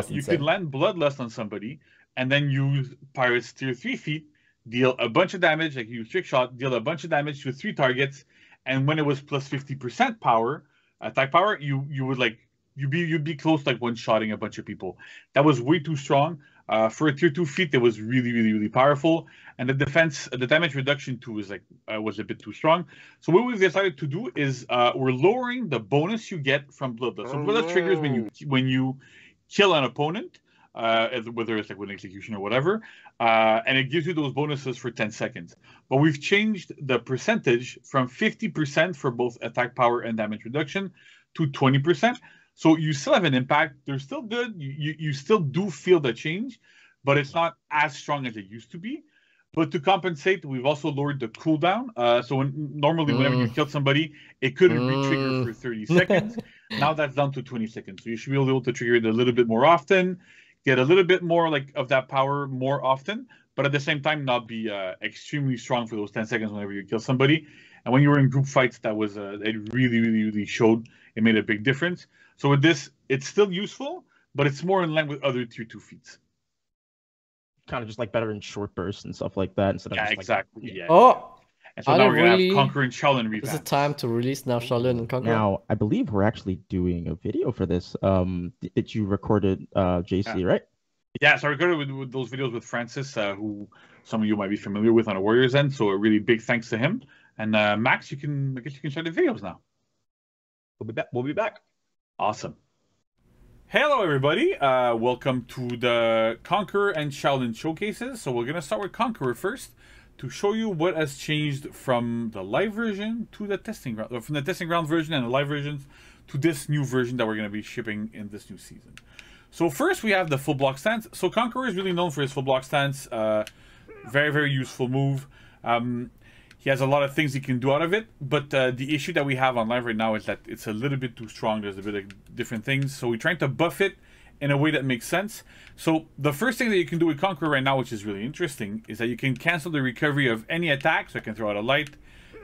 you can land Bloodlust on somebody and then use Pirate's tier 3 feat, deal a bunch of damage, like use Trick Shot, deal a bunch of damage to 3 targets, and when it was plus 50% power, attack power, you'd be close to like one-shotting a bunch of people. That was way too strong. For a tier 2 feat, it was really, really, really powerful. And the damage reduction too was was a bit too strong. So what we've decided to do is we're lowering the bonus you get from Bloodlust. So Bloodlust triggers when you kill an opponent, whether it's like with an execution or whatever, and it gives you those bonuses for 10 seconds. But we've changed the percentage from 50% for both attack power and damage reduction to 20%. So you still have an impact. They're still good. You still do feel the change, but it's not as strong as it used to be. But to compensate, we've also lowered the cooldown. So normally whenever you kill somebody, it couldn't re-trigger for 30 seconds. Now that's down to 20 seconds. So you should be able to trigger it a little bit more often, get a little bit more of that power more often, but at the same time not be extremely strong for those 10 seconds whenever you kill somebody. And when you were in group fights, that was it really, really, really showed. It made a big difference. So with this, it's still useful, but it's more in line with other tier 2 feats. Kind of just like better in short bursts and stuff like that instead of just exactly. Like, Oh, and so now we're gonna have Conqueror and Shaolin revamp. Is it time to release now Shaolin and Conqueror? Now I believe we're actually doing a video for this. That you recorded, JC, right? Yeah, so I recorded with those videos with Francis, who some of you might be familiar with on a Warriors End. So a really big thanks to him. And Max, I guess you can share the videos now. We'll be back. We'll be back. Awesome. Hello, everybody. Welcome to the Conqueror and Shaolin showcases. So we're going to start with Conqueror first to show you what has changed from the live version to the testing ground, or from the testing ground version and the live versions to this new version that we're going to be shipping in this new season. So first we have the full block stance. So Conqueror is really known for his full block stance. Very, very useful move. He has a lot of things he can do out of it, but the issue that we have on live right now is that it's a little bit too strong. There's a bit of different things. So we're trying to buff it in a way that makes sense. So the first thing that you can do with Conqueror right now, which is really interesting, is that you can cancel the recovery of any attack. So I can throw out a light,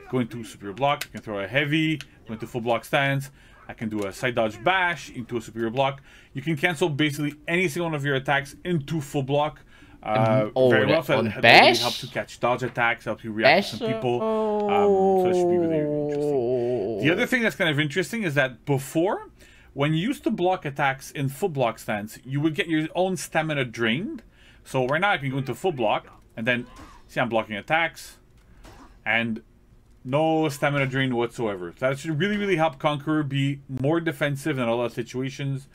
go into superior block, I can throw a heavy, go into full block stance, I can do a side dodge bash into a superior block. You can cancel basically any single one of your attacks into full block. Very well, so that really helps you catch dodge attacks, helps you react to some people. So that should be really, really interesting. The other thing that's kind of interesting is that before, when you used to block attacks in full block stance, you would get your own stamina drained. So right now I can go into full block, and then see I'm blocking attacks, and no stamina drain whatsoever. So that should really, really help Conqueror be more defensive in a lot of situations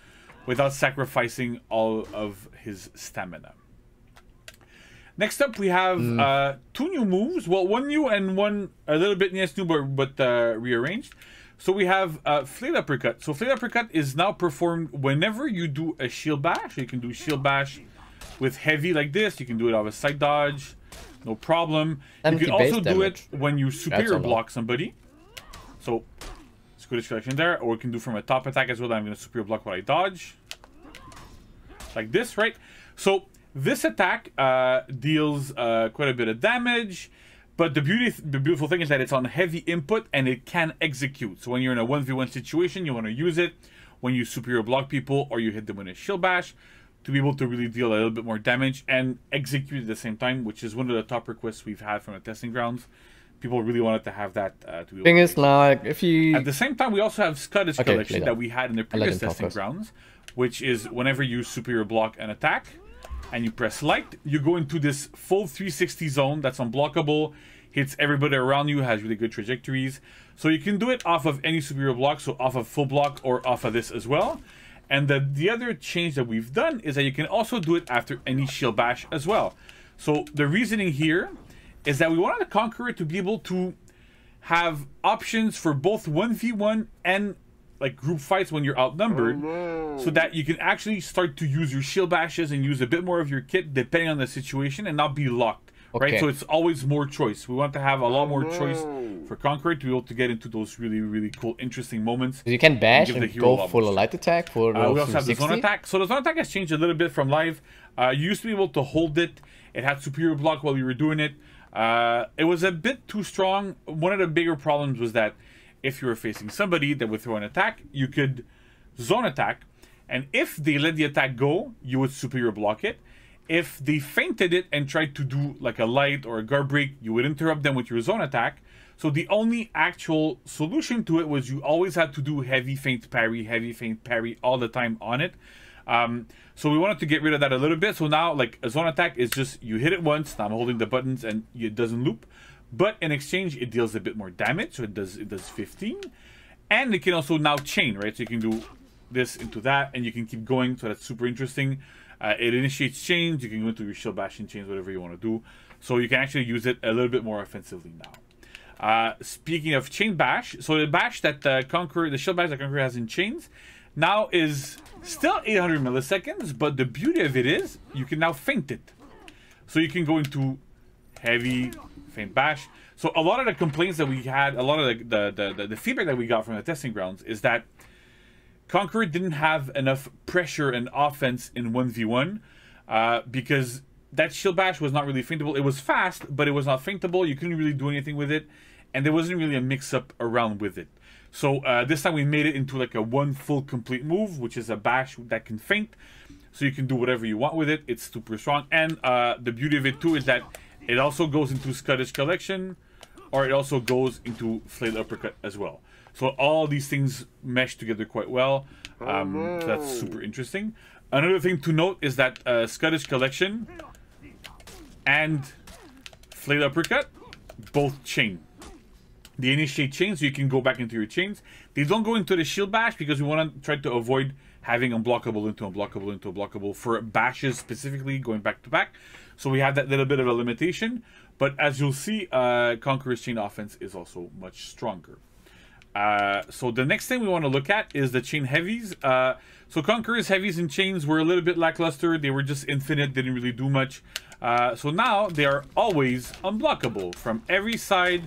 without sacrificing all of his stamina. Next up, we have 2 new moves. Well, one new and one a little bit new, but rearranged. So we have Flayed Uppercut. So Flayed Uppercut is now performed whenever you do a shield bash. So you can do shield bash with heavy like this. You can do it off a side dodge, no problem. You can also do it when you superior block somebody. So it's good selection there. Or you can do from a top attack as well. I'm going to superior block while I dodge. Like this, right? So this attack deals quite a bit of damage, but the beautiful thing is that it's on heavy input and it can execute. So when you're in a 1v1 situation, you want to use it when you superior block people or you hit them with a shield bash to be able to really deal a little bit more damage and execute at the same time, which is one of the top requests we've had from the testing grounds. People really wanted to have that. To be thing is, like, if you... At the same time, we also have Scottish Collection that we had in the previous testing grounds, which is whenever you superior block an attack, and you press light, you go into this full 360 zone that's unblockable, hits everybody around you, has really good trajectories. So you can do it off of any superior block, so off of full block or off of this as well. And the other change that we've done is that you can also do it after any shield bash as well. So the reasoning here is that we wanted the Conqueror to be able to have options for both 1v1 and like group fights when you're outnumbered, so that you can actually start to use your shield bashes and use a bit more of your kit depending on the situation and not be locked. Right, so it's always more choice. We want to have a lot more choice for Conqueror to be able to get into those really, really cool, interesting moments. You can bash and go for a light attack for we also have the zone attack. So the zone attack has changed a little bit from live. You used to be able to hold it. It had superior block while you were doing it. It was a bit too strong. One of the bigger problems was that if you were facing somebody that would throw an attack, you could zone attack. And if they let the attack go, you would superior block it. If they feinted it and tried to do like a light or a guard break, you would interrupt them with your zone attack. So the only actual solution to it was you always had to do heavy feint parry all the time on it. So we wanted to get rid of that a little bit. So now like a zone attack is just you hit it once, now I'm holding the buttons and it doesn't loop. But in exchange, it deals a bit more damage. So it does 15. And it can also now chain, right? So you can do this into that and you can keep going. So that's super interesting. It initiates chains. You can go into your shield bash and chains, whatever you want to do. So you can actually use it a little bit more offensively now. Speaking of chain bash, so the bash that the shield bash that Conqueror has in chains now is still 800 milliseconds, but the beauty of it is you can now feint it. So you can go into heavy feint bash. So a lot of the complaints that we had, a lot of the feedback that we got from the testing grounds is that Conqueror didn't have enough pressure and offense in 1v1 because that shield bash was not really feintable. It was fast, but it was not feintable. You couldn't really do anything with it, and there wasn't really a mix-up around with it. So this time we made it into like a one full complete move, which is a bash that can feint. So you can do whatever you want with it. It's super strong. And the beauty of it too is that it also goes into Scottish Collection, or it also goes into Flayed Uppercut as well. So all these things mesh together quite well. So that's super interesting. Another thing to note is that Scottish Collection and Flayed Uppercut both chain. They initiate chains, so you can go back into your chains. They don't go into the shield bash because we want to try to avoid having unblockable into unblockable into unblockable for bashes specifically going back to back. So we have that little bit of a limitation. But as you'll see, Conqueror's chain offense is also much stronger. So the next thing we want to look at is the chain heavies. So Conqueror's heavies and chains were a little bit lackluster. They were just infinite, didn't really do much. So now they are always unblockable from every side.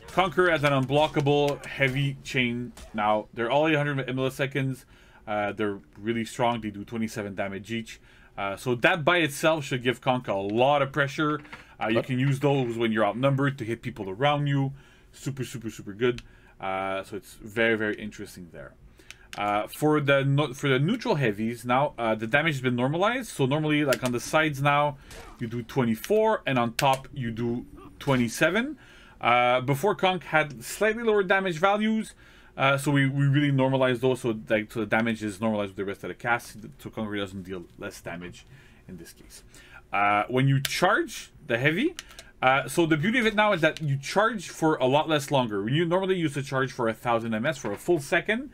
Conqueror has an unblockable heavy chain. Now they're all 800 milliseconds. They're really strong. They do 27 damage each. So that by itself should give Conqueror a lot of pressure. You can use those when you're outnumbered to hit people around you. Super, super, super good. So it's very, very interesting there. For the neutral heavies, now the damage has been normalized. So normally, like on the sides now, you do 24, and on top you do 27. Before Conk had slightly lower damage values, so we really normalized those. So the damage is normalized with the rest of the cast. So Conqueror doesn't deal less damage in this case. When you charge the heavy. So the beauty of it now is that you charge for a lot less longer. When you normally used to charge for 1000 ms for a full second,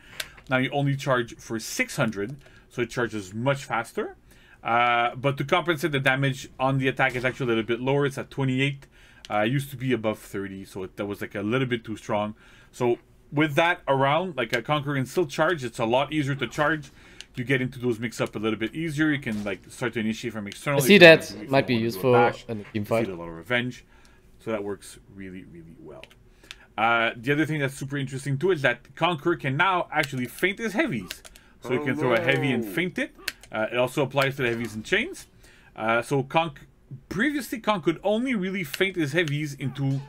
now you only charge for 600, so it charges much faster. But to compensate, the damage on the attack is actually a little bit lower. It's at 28. It used to be above 30, so that was like a little bit too strong. So with that around, like a Conqueror can still charge. It's a lot easier to charge. You get into those mix-up a little bit easier. You can like start to initiate from external. I see that might be useful in a team fight. A lot of revenge, so that works really, really well. The other thing that's super interesting too is that Conqueror can now actually feint his heavies. So you can throw a heavy and feint it. It also applies to the heavies and chains. So previously Conk could only really feint his heavies into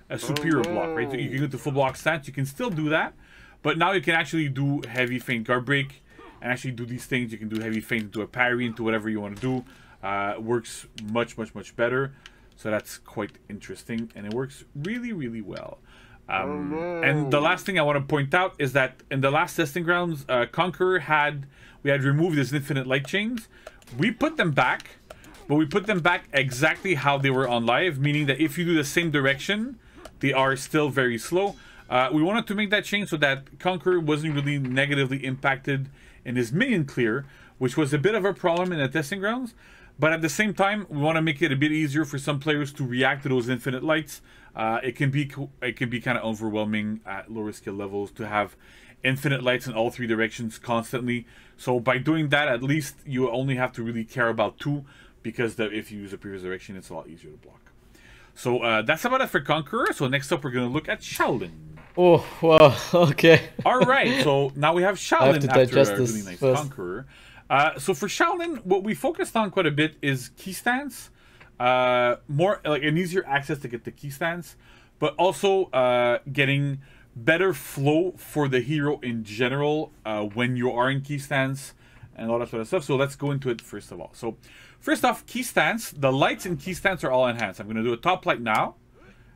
a superior block, right? So you can go to full block stance. You can still do that, but now you can actually do heavy feint guard break and actually do these things. You can do heavy feint into a parry, into whatever you want to do. Works much, much, much better. So that's quite interesting, and it works really, really well. And the last thing I want to point out is that in the last testing grounds, Conqueror had removed his infinite light chains. We put them back, but we put them back exactly how they were on live, meaning that if you do the same direction, they are still very slow. We wanted to make that change so that Conqueror wasn't really negatively impacted in his minion clear, which was a bit of a problem in the testing grounds. But at the same time, we want to make it a bit easier for some players to react to those infinite lights. It can be kind of overwhelming at lower skill levels to have infinite lights in all 3 directions constantly. So by doing that, at least you only have to really care about 2, because if you use a previous direction, it's a lot easier to block. So that's about it for Conqueror. So next up, we're going to look at Shaolin. Oh, well, okay. All right, so now we have Shaolin after a really nice first. Conqueror. So for Shaolin, what we focused on quite a bit is key stance. More like an easier access to get the key stance, but also getting better flow for the hero in general when you are in key stance and all that sort of stuff. So let's go into it first of all. So first off, key stance. The lights in key stance are all enhanced. I'm going to do a top light now,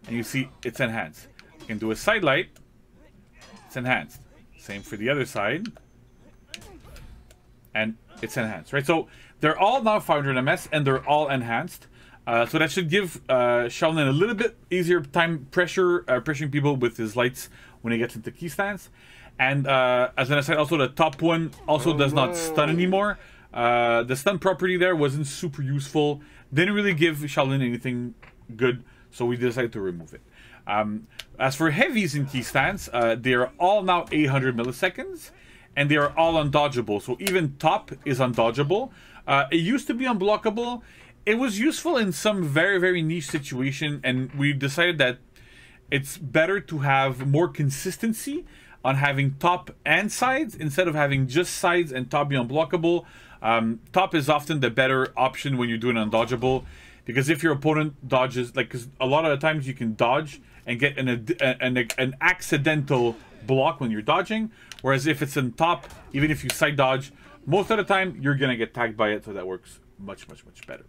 and you see it's enhanced. You can do a side light. It's enhanced. Same for the other side. And it's enhanced, right? So they're all now 500 ms, and they're all enhanced. So that should give Shaolin a little bit easier time pressuring people with his lights when he gets into key stance. And as an aside, also the top one also does not stun anymore. The stun property there wasn't super useful. Didn't really give Shaolin anything good, so we decided to remove it. As for heavies in key stance, they are all now 800 milliseconds, and they are all undodgeable. So even top is undodgeable. It used to be unblockable. It was useful in some very, very niche situation, and we decided that it's better to have more consistency on having top and sides instead of having just sides and top be unblockable. Top is often the better option when you're doing undodgeable, because if your opponent dodges, like, because a lot of the times you can dodge and get an accidental block when you're dodging, whereas if it's in top, even if you side dodge, most of the time you're gonna get tagged by it, so that works much, much, much better.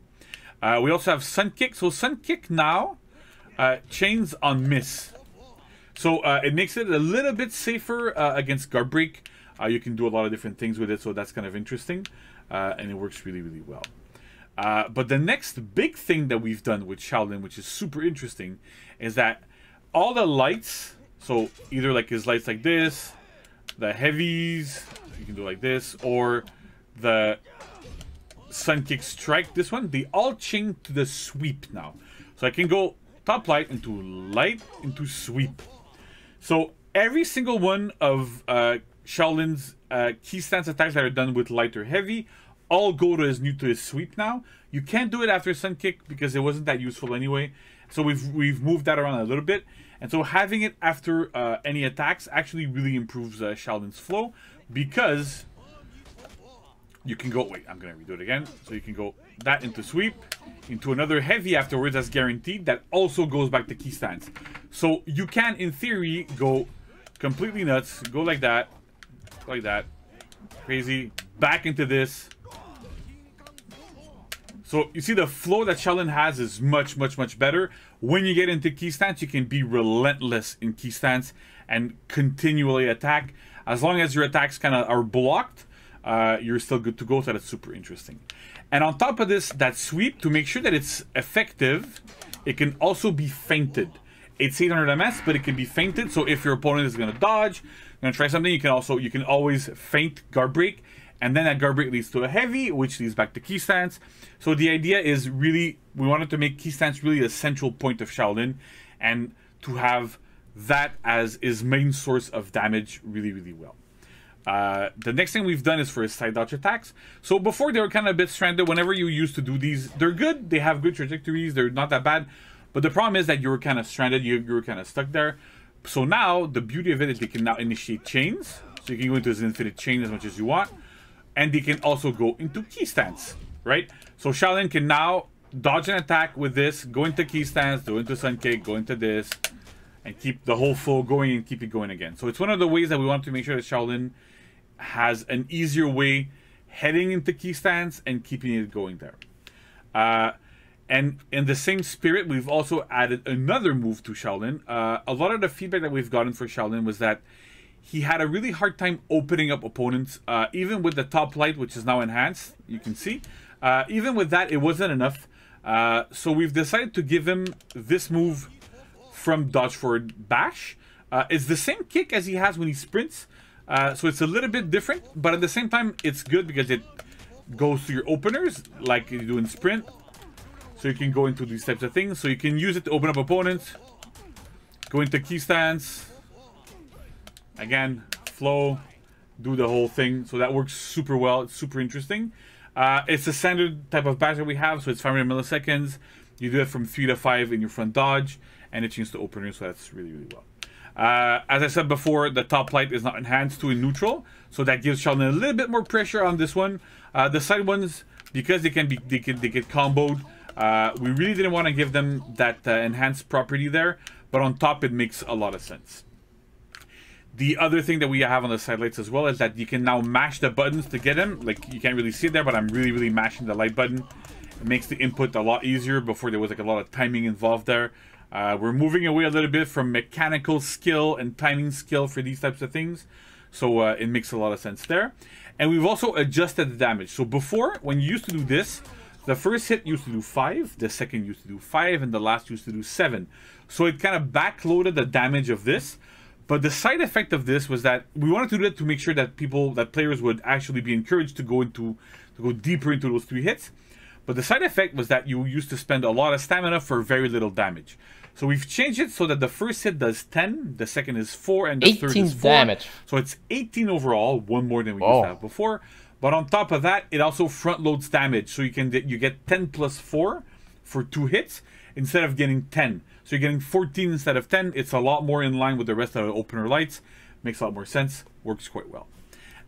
We also have Sun Kick. So Sun Kick now chains on miss. So it makes it a little bit safer against guard break. You can do a lot of different things with it, so that's kind of interesting. And it works really, really well. But the next big thing that we've done with Shaolin, which is super interesting, is that all the lights, so either like his lights like this, the heavies, you can do like this, or the Sun Kick Strike, this one, they all chain to the sweep now. So I can go top light into sweep. So every single one of Shaolin's key stance attacks that are done with light or heavy all go to his sweep now. You can't do it after Sun Kick because it wasn't that useful anyway. So we've moved that around a little bit. And so having it after any attacks actually really improves Shaolin's flow, because you can go, wait, I'm going to redo it again. So you can go that into sweep, into another heavy afterwards, that's guaranteed. That also goes back to key stance. So you can, in theory, go completely nuts, go like that, crazy, back into this. So you see the flow that Shaolin has is much, much, much better. When you get into key stance, you can be relentless in key stance and continually attack. As long as your attacks kind of are blocked, you're still good to go, so that's super interesting. And on top of this, that sweep, to make sure that it's effective, it can also be feinted. It's 800 ms, but it can be feinted, so if your opponent is going to dodge, going to try something, you can always feint guard break, and then that guard break leads to a heavy, which leads back to key stance. So the idea is really, we wanted to make key stance really a central point of Shaolin, and to have that as his main source of damage really, really well. The next thing we've done is for his side dodge attacks. So before they were kind of a bit stranded. Whenever you used to do these, they're good, they have good trajectories, they're not that bad, but the problem is that you were kind of stranded, you were kind of stuck there. So now, the beauty of it is they can now initiate chains, so you can go into his infinite chain as much as you want, and they can also go into key stance, right? So Shaolin can now dodge an attack with this, go into key stance, go into Sun Kick, go into this, and keep the whole flow going and keep it going again. So it's one of the ways that we want to make sure that Shaolin has an easier way heading into key stance and keeping it going there. And in the same spirit, we've also added another move to Shaolin. A lot of the feedback that we've gotten for Shaolin was that he had a really hard time opening up opponents, even with the top light, which is now enhanced, you can see. Even with that, it wasn't enough. So we've decided to give him this move from dodge forward bash. It's the same kick as he has when he sprints, so it's a little bit different, but at the same time, it's good because it goes to your openers, like you do in Sprint. So you can go into these types of things. So you can use it to open up opponents. Go into key stance. Again, flow. Do the whole thing. So that works super well. It's super interesting. It's a standard type of batch that we have. So it's 500 milliseconds. You do it from 3 to 5 in your front dodge. And it changes to openers. So that's really, really well. As I said before, the top light is not enhanced to in neutral. So that gives Shaolin a little bit more pressure on this one. The side ones, because they get comboed, we really didn't want to give them that enhanced property there, but on top it makes a lot of sense. The other thing that we have on the side lights as well is that you can now mash the buttons to get them. Like, you can't really see it there, but I'm really mashing the light button. It makes the input a lot easier. Before there was like a lot of timing involved there. We're moving away a little bit from mechanical skill and timing skill for these types of things. So it makes a lot of sense there. And we've also adjusted the damage. So before, when you used to do this, the first hit used to do 5, the second used to do 5, and the last used to do 7. So it kind of backloaded the damage of this. But the side effect of this was that we wanted to do it to make sure that players would actually be encouraged to go deeper into those 3 hits. But the side effect was that you used to spend a lot of stamina for very little damage. So we've changed it so that the first hit does 10, the second is 4, and the third is 4. Damage. So it's 18 overall, 1 more than we used to have before. But on top of that, it also front loads damage. So you get 10 plus 4 for 2 hits instead of getting 10. So you're getting 14 instead of 10. It's a lot more in line with the rest of the opener lights. Makes a lot more sense. Works quite well.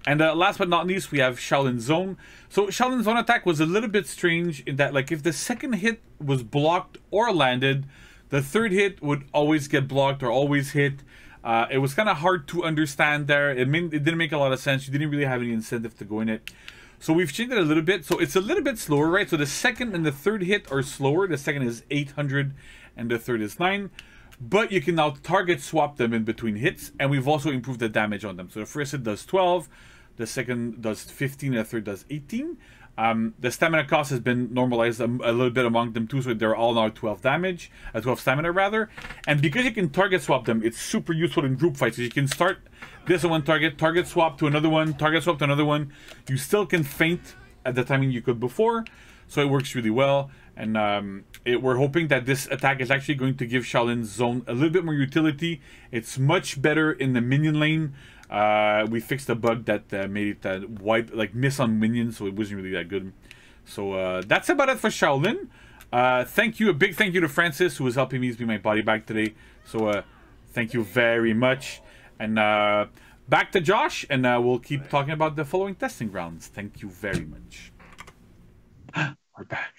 And last but not least, we have Shaolin Zone. So Shaolin Zone attack was a little bit strange in that, like, if the second hit was blocked or landed, the third hit would always get blocked or always hit. It was kind of hard to understand there. It didn't make a lot of sense. You didn't really have any incentive to go in it. So we've changed it a little bit. So it's a little bit slower, right? So the second and the third hit are slower. The second is 800 and the third is 9. But you can now target swap them in between hits. And we've also improved the damage on them. So the first hit does 12. The second does 15 and the third does 18. The stamina cost has been normalized a little bit among them too, so they're all now 12 damage, 12 stamina rather. And because you can target swap them, it's super useful in group fights. So you can start this on one target swap to another one, target swap to another one. You still can feint at the timing you could before, so it works really well. And we're hoping that this attack is actually going to give Shaolin Zone a little bit more utility. It's much better in the minion lane. We fixed a bug that made it miss on minions, so it wasn't really that good. So that's about it for Shaolin. A big thank you to Francis, who was helping me be my body bag today. So thank you very much. And back to Josh, and we'll keep talking about the following testing grounds. Thank you very much. We're back.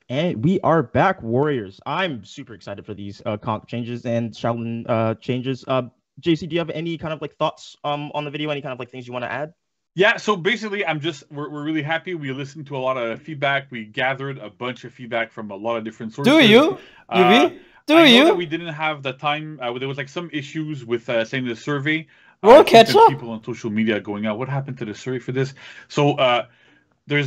And we are back, Warriors. I'm super excited for these comp changes and Shaolin changes. JC, do you have any kind of like thoughts on the video? Any kind of like things you want to add? Yeah, so basically, we're really happy. We listened to a lot of feedback. We gathered a bunch of feedback from a lot of different sources. Do you? I know that we didn't have the time. There was like some issues with saying the survey. We'll catch up. People on social media going out, what happened to the survey for this? So there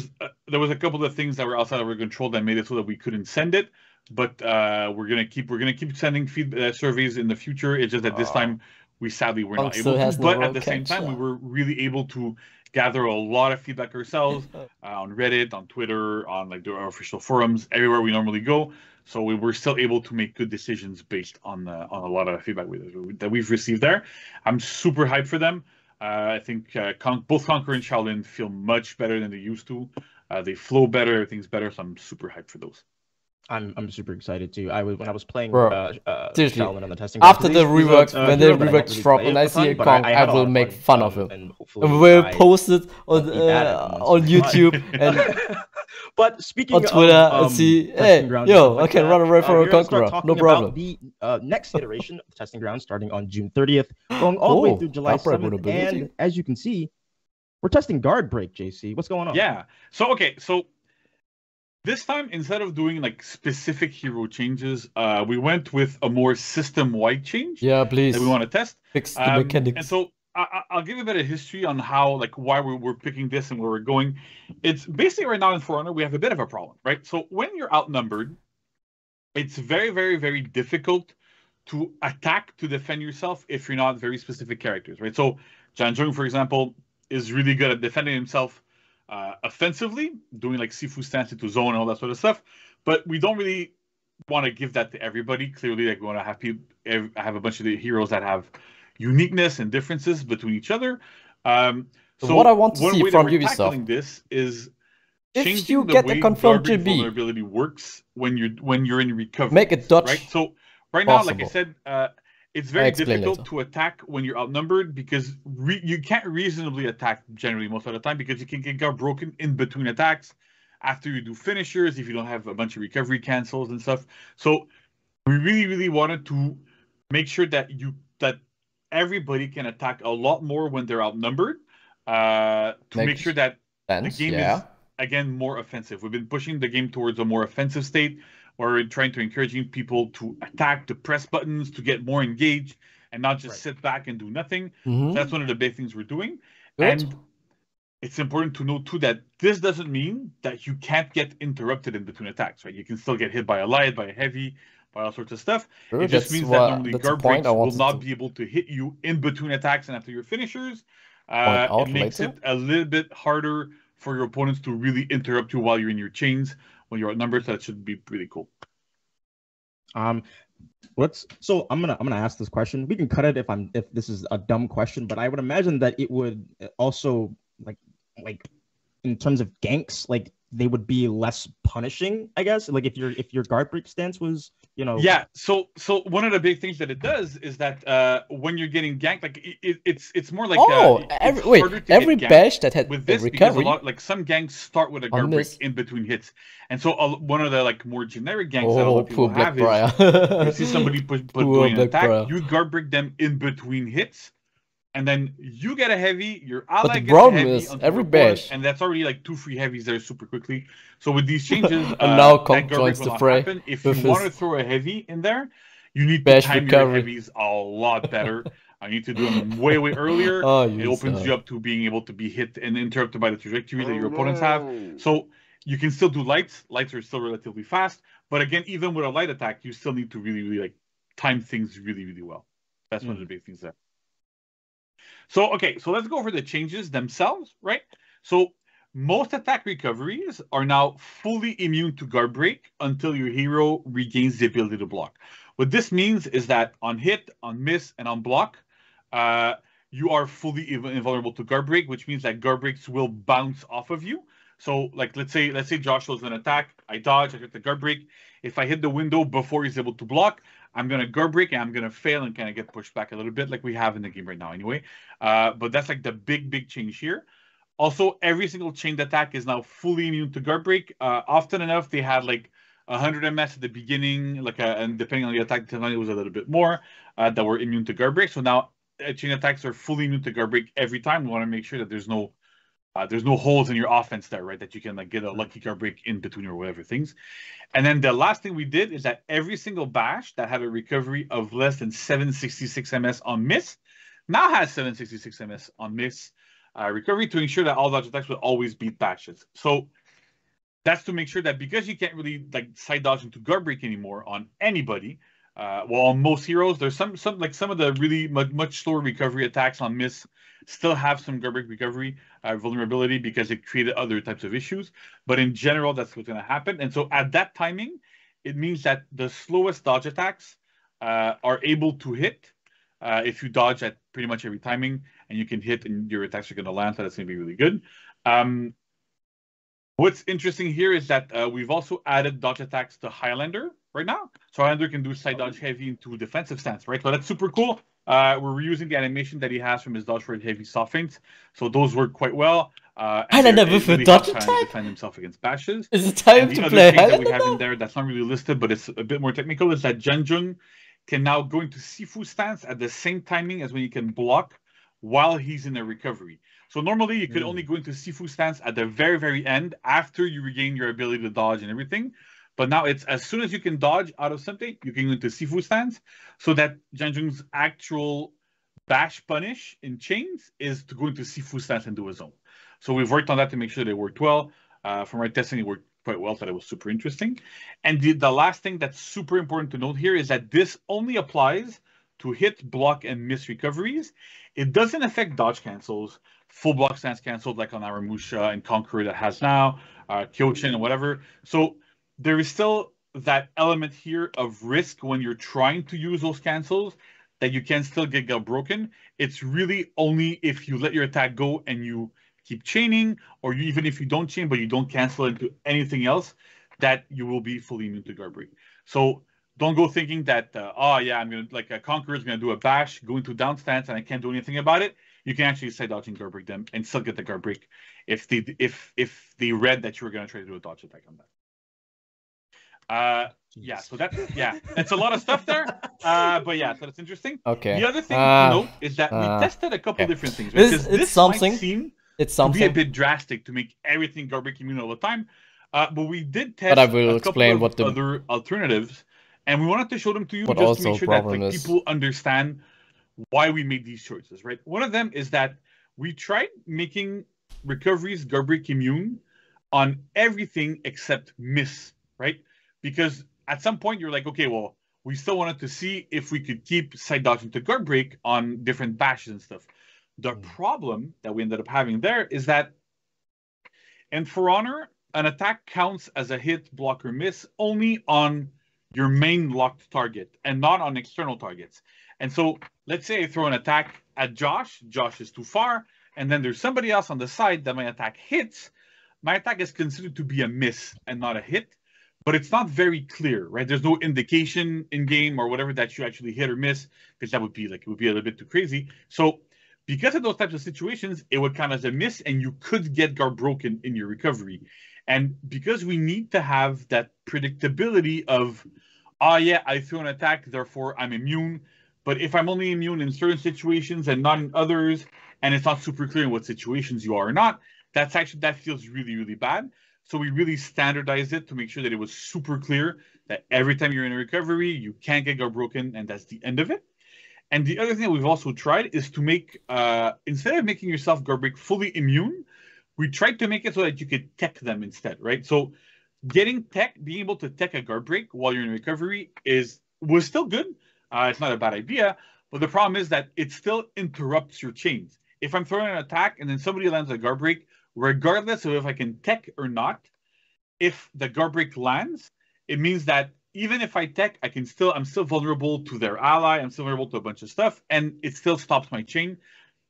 was a couple of things that were outside of our control that made it so that we couldn't send it. But we're gonna keep sending surveys in the future. It's just that this time we sadly were not able to. But at the same time, we were really able to gather a lot of feedback ourselves on Reddit, on Twitter, on like our official forums, everywhere we normally go. So we were still able to make good decisions based on a lot of feedback that we've received there. I'm super hyped for them. I think both Conqueror and Shaolin feel much better than they used to. They flow better, everything's better. So I'm super hyped for those. I'm super excited too. When I was playing seriously, Shaolin on the testing after the rework, when the reworks drop and I see a Kong, I will make fun of him. And we'll post it on YouTube and but speaking on Twitter and see, hey, yo, I can run away from a Conqueror, no problem. The next iteration of Testing Ground starting on June 30th, going all the way through July 7th, and as you can see, we're testing guard break. JC, what's going on? Yeah. So this time, instead of doing like specific hero changes, we went with a more system-wide change. Yeah, please. That we want to test. Fix the mechanics. And so I'll give you a bit of history on how, why we're picking this and where we're going. It's basically right now in For Honor, we have a bit of a problem, right? So when you're outnumbered, it's very, very, very difficult to attack, to defend yourself if you're not very specific characters, right? So Jan Jung, for example, is really good at defending himself offensively, doing like Sifu stance into zone and all that sort of stuff. But we don't really want to give that to everybody. Clearly, like we want to have people have a bunch of the heroes that have uniqueness and differences between each other. So what I want to one see way from that we're Ubisoft, tackling this is if changing you the get way a confirmed garbage GB, vulnerability works when you're in recovery. make it dodge. Right. So right now, like I possible. said, it's very difficult later. to attack when you're outnumbered because you can't reasonably attack generally most of the time because you can get broken in between attacks after you do finishers if you don't have a bunch of recovery cancels and stuff. So we really wanted to make sure that everybody can attack a lot more when they're outnumbered to make sure that the game is again more offensive. We've been pushing the game towards a more offensive state. We're trying to encouraging people to attack, to press buttons, to get more engaged, and not just sit back and do nothing. So that's one of the big things we're doing. Good. And it's important to note too that this doesn't mean that you can't get interrupted in between attacks, right? You can still get hit by a light, by a heavy, by all sorts of stuff. Sure, it just means that normally guard breaks will not be able to hit you in between attacks and after your finishers. It makes it a little bit harder for your opponents to really interrupt you while you're in your chains when you're outnumbered. So that should be pretty cool. So I'm gonna ask this question. We can cut it if this is a dumb question, but I would imagine that it would also like in terms of ganks, like they would be less punishing, I guess. Like if your guard break stance was, Yeah. So one of the big things that it does is that when you're getting ganked, like it's more like every bash that had with this recovery, because like some ganks start with a guard break in between hits, and so one of the like more generic ganks that a lot of people have is you see somebody doing an attack, you guard break them in between hits. And then you get a heavy, your ally gets a heavy is every bash, and that's already like 2 free heavies there super quickly. So with these changes, and now Conk joins the fray. If you want to throw a heavy in there, you need to time your heavies a lot better. I need to do them way earlier. It opens you up to being able to be hit and interrupted by the trajectory that your opponents have. So you can still do lights. Lights are still relatively fast, but again, even with a light attack, you still need to really like time things really well. That's one of the big things there. So, okay, so let's go over the changes themselves, right? So most attack recoveries are now fully immune to guard break until your hero regains the ability to block. What this means is that on hit, on miss, and on block, you are fully invulnerable to guard break, which means that guard breaks will bounce off of you. So, like, let's say Josh does an attack, I dodge, I hit the guard break. If I hit the window before he's able to block, I'm going to guard break and I'm going to fail and kind of get pushed back a little bit like we have in the game right now anyway. But that's like the big change here. Also, every single chained attack is now fully immune to guard break. Often enough, they had like 100 MS at the beginning, and depending on the attack, it was a little bit more that were immune to guard break. So now chain attacks are fully immune to guard break every time. We want to make sure that there's no holes in your offense there, right? That you can like get a lucky guard break in between or whatever things. And then the last thing we did is that every single bash that had a recovery of less than 766 MS on miss now has 766 MS on miss recovery to ensure that all dodge attacks will always beat bashes. So that's to make sure that because you can't really like side dodge into guard break anymore on anybody, on most heroes, there's some of the really much slower recovery attacks on miss still have some guard break recovery vulnerability because it created other types of issues. But in general, that's what's going to happen. And so at that timing, it means that the slowest dodge attacks are able to hit if you dodge at pretty much every timing, and you can hit and your attacks are going to land. So that's going to be really good. What's interesting here is that we've also added dodge attacks to Highlander right now. So Highlander can do side dodge heavy into defensive stance, right? So that's super cool. We're reusing the animation that he has from his dodge for heavy soft feints. So those work quite well. Highlander with a dodge attack? To defend himself against bashes. Is it time to play Highlander? That we have in there that's not really listed, but it's a bit more technical, is that Janjung can now go into Sifu stance at the same timing as when he can block while he's in a recovery. So normally you could only go into Sifu stance at the very end after you regain your ability to dodge and everything. But now it's as soon as you can dodge out of something, you can go into Sifu stance, so that Janjung's actual bash punish in chains is to go into Sifu stance and do a zone. So we've worked on that to make sure they worked well. From our testing, it worked quite well, so that was super interesting. And the last thing that's super important to note here is that this only applies to hit, block, and miss recoveries. It doesn't affect dodge cancels, full block stance cancels like on Aramusha and Conqueror that has now, Kyochin and whatever. So there is still that element here of risk when you're trying to use those cancels that you can still get broken. It's really only if you let your attack go and you keep chaining, or even if you don't chain but you don't cancel into anything else, that you will be fully immune to guard break. So don't go thinking that, I'm going to, like a Conqueror is going to do a bash, go into down stance, and I can't do anything about it. You can actually side dodge and guard break them and still get the guard break if they read that you were going to try to do a dodge attack on that. So that's a lot of stuff there. But yeah, so that's interesting. Okay. The other thing to note is that we tested a couple different things. Because this might seem to be a bit drastic to make everything guard break immune all the time. But we did test a couple of other alternatives. And we wanted to show them to you just to make sure that people understand why we made these choices, right? One of them is that we tried making recoveries guard break immune on everything except miss, right? Because at some point you're like, okay, well, we still wanted to see if we could keep side dodging to guard break on different bashes and stuff. The problem that we ended up having there is that in For Honor, an attack counts as a hit, block, or miss only on your main locked target and not on external targets. And so let's say I throw an attack at Josh. Josh is too far. And then there's somebody else on the side that my attack hits. My attack is considered to be a miss and not a hit. But it's not very clear, right? There's no indication in game or whatever that you actually hit or miss, because that would be a little bit too crazy. So because of those types of situations, it would count as a miss and you could get guard broken in your recovery. And because we need to have that predictability of, I threw an attack, therefore I'm immune. But if I'm only immune in certain situations and not in others, and it's not super clear in what situations you are or not, that feels really, really bad. So we really standardized it to make sure that it was super clear that every time you're in a recovery, you can't get guard broken, and that's the end of it. And the other thing that we've also tried is to make, instead of making yourself guard break fully immune, we tried to make it so that you could tech them instead, right? So being able to tech a guard break while you're in recovery was still good. It's not a bad idea, but the problem is that it still interrupts your chains. If I'm throwing an attack and then somebody lands a guard break, regardless of if I can tech or not, if the guard break lands, it means that even if I tech, I'm still vulnerable to their ally, I'm still vulnerable to a bunch of stuff, and it still stops my chain.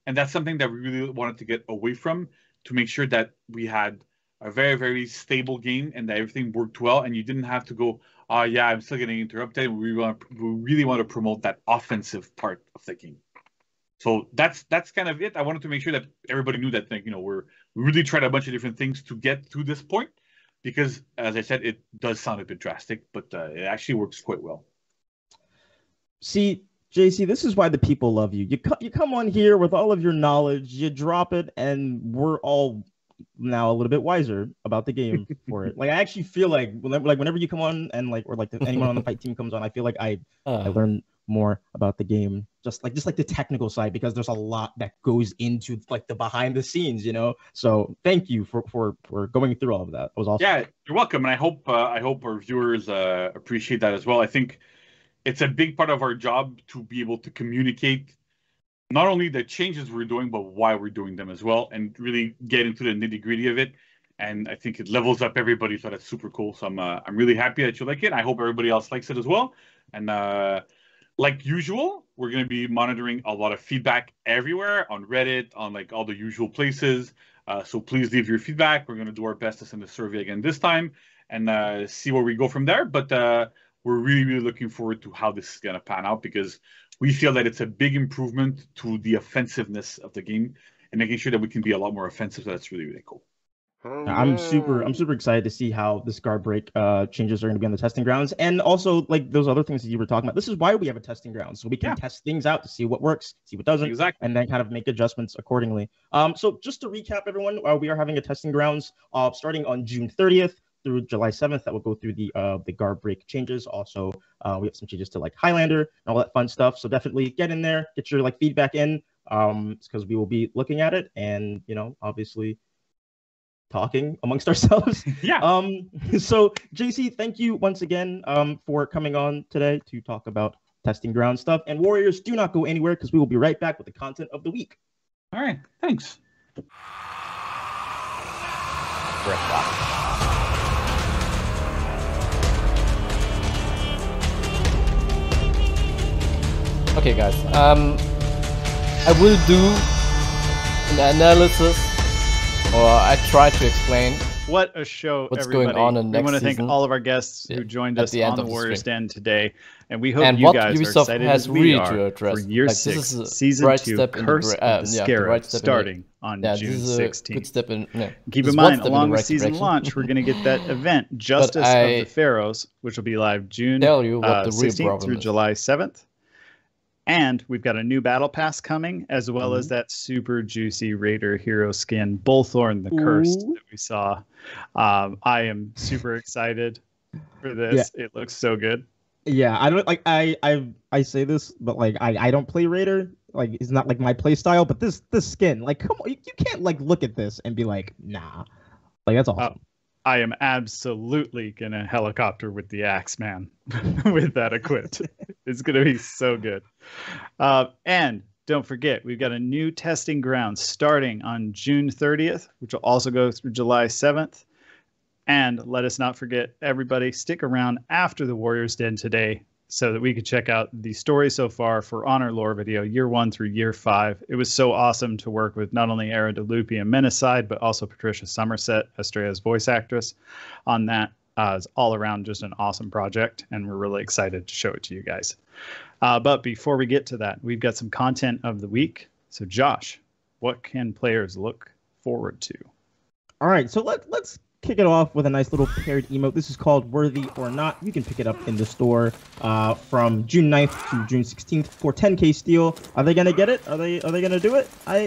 And that's something that we really wanted to get away from, to make sure that we had a very, very stable game and that everything worked well, and you didn't have to go, I'm still getting interrupted. We really want to promote that offensive part of the game. So that's kind of it. I wanted to make sure that everybody knew that, we really tried a bunch of different things to get to this point, because, as I said, it does sound a bit drastic, but it actually works quite well. See, JC, this is why the people love you. You come on here with all of your knowledge, you drop it, and we're all now a little bit wiser about the game for it. Like, I actually feel like whenever you come on and anyone on the fight team comes on, I feel like I learn more about the game, just like the technical side, because there's a lot that goes into the behind the scenes, So thank you for going through all of that. It was awesome. Yeah, you're welcome, and I hope our viewers appreciate that as well. I think it's a big part of our job to be able to communicate not only the changes we're doing, but why we're doing them as well, and really get into the nitty-gritty of it. And I think it levels up everybody, so that's super cool. So I'm really happy that you like it. I hope everybody else likes it as well. And like usual, we're going to be monitoring a lot of feedback everywhere, on Reddit, on all the usual places. So please leave your feedback. We're going to do our best to send a survey again this time and see where we go from there. But we're really, really looking forward to how this is going to pan out, because we feel that it's a big improvement to the offensiveness of the game and making sure that we can be a lot more offensive. So that's really, really cool. I'm super excited to see how this guard break changes are going to be on the testing grounds, and also those other things that you were talking about. This is why we have a testing ground, so we can test things out to see what works, see what doesn't, and then kind of make adjustments accordingly. So just to recap, everyone, we are having a testing grounds starting on June 30th through July 7th. That will go through the guard break changes. Also, we have some changes to Highlander and all that fun stuff. So definitely get in there, get your feedback in, because we will be looking at it and obviously talking amongst ourselves. So JC, thank you once again for coming on today to talk about testing ground stuff. And Warriors, do not go anywhere because we will be right back with the content of the week. All right, thanks. Okay, guys. I will do an analysis, or I try to explain what a show, what's everybody. going on in next We want to thank season. all of our guests who joined us on the Warriors Den today, and we hope and you guys Ubisoft are excited has as we really are to address. for Year Like, 6, Season 2, Curse of the Scarab, starting on June 16th. Keep in mind, along with season launch, we're going to get that event, Justice of the Pharaohs, which will be live June 16th through July 7th. And we've got a new battle pass coming, as well as that super juicy Raider hero skin, Bullthorn the Cursed, that we saw. I am super excited for this. Yeah. It looks so good. Yeah, I don't like I say this, but like I don't play Raider. Like it's not like my play style. But this skin, like, come on, you can't like look at this and be like, nah, like that's awesome. I am absolutely gonna helicopter with the axe, man, with that equipped. It's gonna be so good. And don't forget, we've got a new testing ground starting on June 30th, which will also go through July 7th. And let us not forget, everybody, stick around after the Warriors Den today so that we could check out the story so far for Honor Lore video, Year 1 through Year 5. It was so awesome to work with not only Era DeLupi and Menacide, but also Patricia Somerset, Estrella's voice actress, on that. It's all around just an awesome project, and we're really excited to show it to you guys. But before we get to that, we've got some content of the week. So Josh, what can players look forward to? All right, so let's kick it off with a nice little paired emote. This is called Worthy or Not. You can pick it up in the store from June 9th to June 16th for 10k steel. Are they gonna get it? Are they gonna do it? I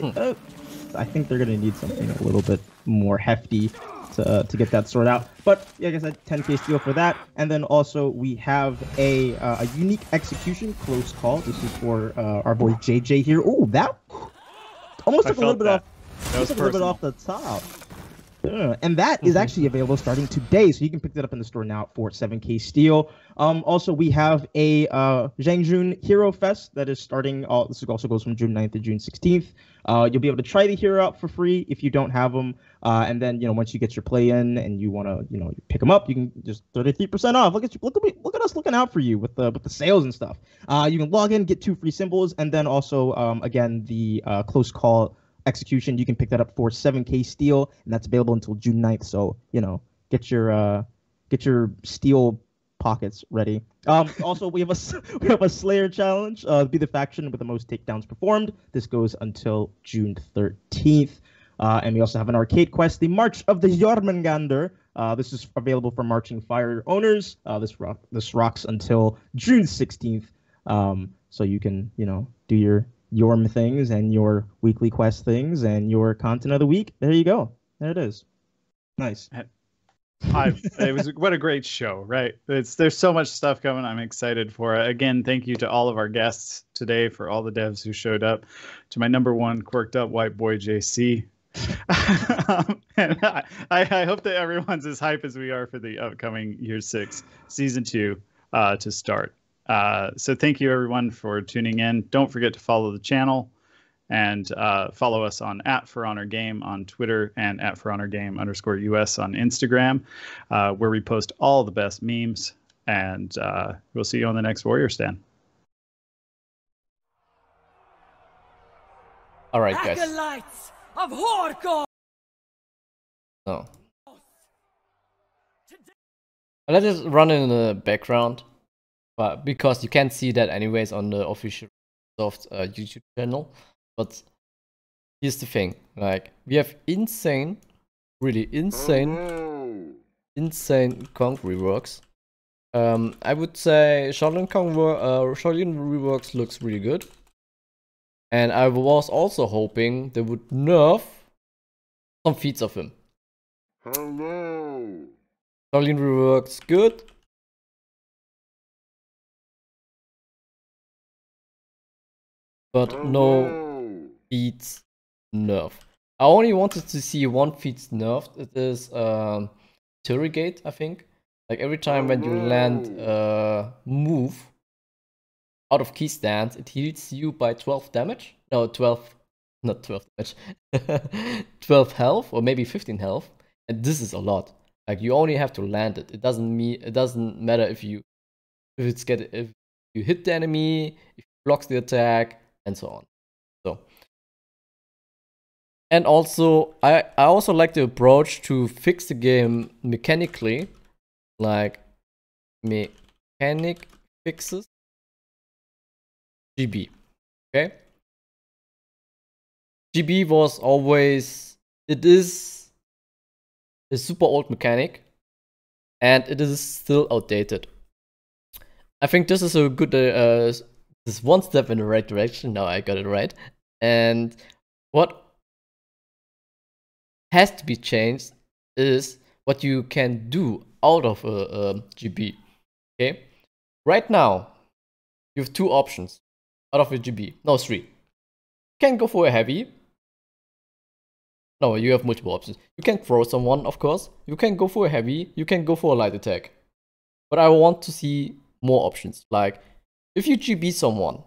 think they're gonna need something a little bit more hefty to get that sorted out. But like I said, 10k steel for that. And then also we have a unique execution close call. This is for our boy JJ here. Oh, that almost took a little bit off. Almost a little bit off the top. And that is actually available starting today, so you can pick that up in the store now for 7k steel. Also, we have a Zhangjun Hero Fest that is starting. This also goes from June 9th to June 16th. You'll be able to try the hero out for free if you don't have them, and then once you get your play in and you want to pick them up, you can just 33% off. Look at us looking out for you with the sales and stuff. You can log in, get 2 free symbols, and then also again the close call execution, you can pick that up for 7k steel, and that's available until June 9th. So get your steel pockets ready. Also, we have a Slayer challenge. Be the faction with the most takedowns performed. This goes until June 13th. And we also have an arcade quest, the March of the Jormungandr. This is available for Marching Fire owners. This rocks until June 16th. So you can do your Yorm things and your weekly quest things and your content of the week. There you go. There it is. Nice. It was what a great show, right? There's so much stuff coming. I'm excited for it. Again, thank you to all of our guests today, for all the devs who showed up, to my number one quirked up white boy JC. And I hope that everyone's as hype as we are for the upcoming Year 6 Season 2 to start. So thank you everyone for tuning in. Don't forget to follow the channel and follow us on @ForHonorGame on Twitter and @ForHonorGame_US on Instagram, where we post all the best memes. And we'll see you on the next Warriors Den. All right, guys. Acolytes of Horkor! No. Let us run in the background. But because you can't see that anyways on the official Ubisoft YouTube channel. But here's the thing, like we have really insane Conqueror reworks. I would say Shaolin reworks looks really good. And I was also hoping they would nerf some feats of him. Shaolin reworks good. But no feats nerf. I only wanted to see one feats nerfed. It is Interrogate, I think. Like every time when you land move out of key stance, it heals you by 12 damage. No, 12, not 12 damage. 12 health, or maybe 15 health. And this is a lot. Like, you only have to land it. It doesn't matter if you hit the enemy, if you blocks the attack, and so on. So, and also I also like the approach to fix the game mechanically, like mechanic fixes GB. Okay, GB was always, it is a super old mechanic, and it is still outdated. I think this is a good this is one step in the right direction. Now I got it right. And what has to be changed is what you can do out of a GB. Okay, right now you have 2 options out of a GB. No, 3. You can go for a heavy. No, you have multiple options. You can throw someone, of course. You can go for a heavy. You can go for a light attack. But I want to see more options. Like, if you GB someone,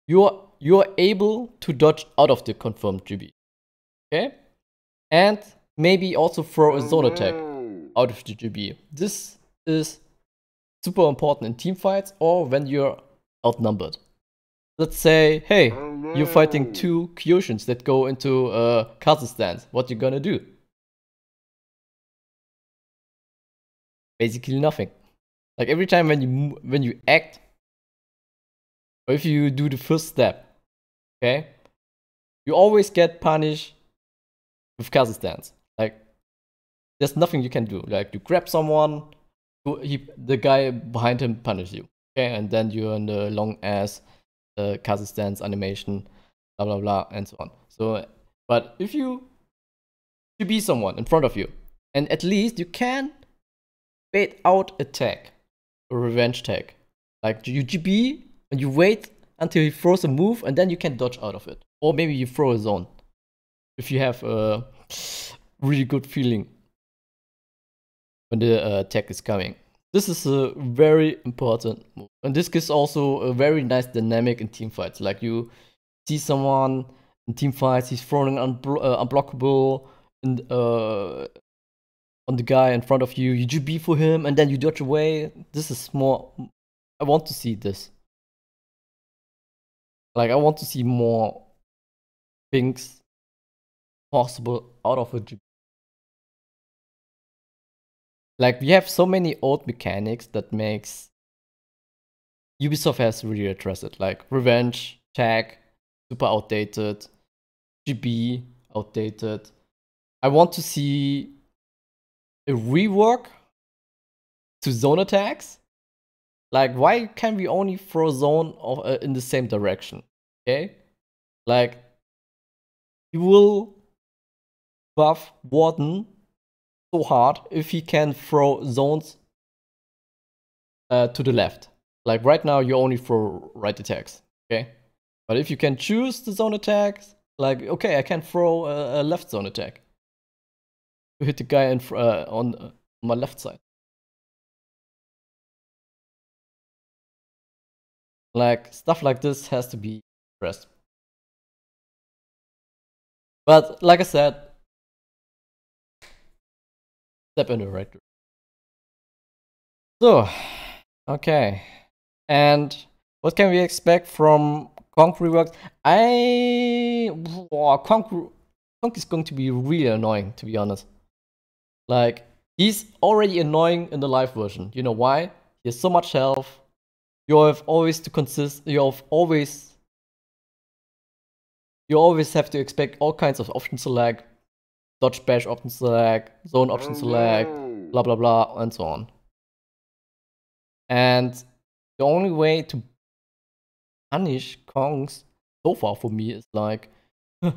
you are able to dodge out of the confirmed GB. Okay? And maybe also throw a zone attack out of the GB. This is super important in team fights or when you're outnumbered. Let's say, hey, you're fighting 2 Kyoshin's that go into castle stance. What you gonna do? Basically nothing. Like, every time when you act, or if you do the first step, okay, you always get punished with castle stance. Like, there's nothing you can do. Like, you grab someone, the guy behind him punishes you, okay, and then you're in the long ass castle stance animation, blah blah blah, and so on. So, but if you be someone in front of you, and at least you can bait out attack, a revenge tag. Like, you GB and you wait until he throws a move, and then you can dodge out of it. Or maybe you throw a zone if you have a really good feeling when the attack is coming. This is a very important move. And this gives also a very nice dynamic in team fights. Like, you see someone in team fights, he's throwing unblockable on the guy in front of you. You GB for him, and then you dodge away. This is more... I want to see this. Like, I want to see more things possible out of a GB. Like, we have so many old mechanics that makes Ubisoft has really addressed it. Like, revenge, tag, super outdated, GB, outdated. I want to see a rework to zone attacks. Like, why can we only throw zone in the same direction? Okay? Like, you will buff Warden so hard if he can throw zones to the left. Like, right now you only throw right attacks, okay? But if you can choose the zone attacks, like, okay, I can throw a left zone attack to hit the guy on my left side. Like, stuff like this has to be addressed. But like I said, step in the right direction. So, okay. And what can we expect from Conk reworks? Conk is going to be really annoying, to be honest. Like, he's already annoying in the live version. You know why? He has so much health. You always have to expect all kinds of option select, dodge bash option select, zone option select, blah blah blah, and so on. And the only way to punish Kongs so far for me is like, okay,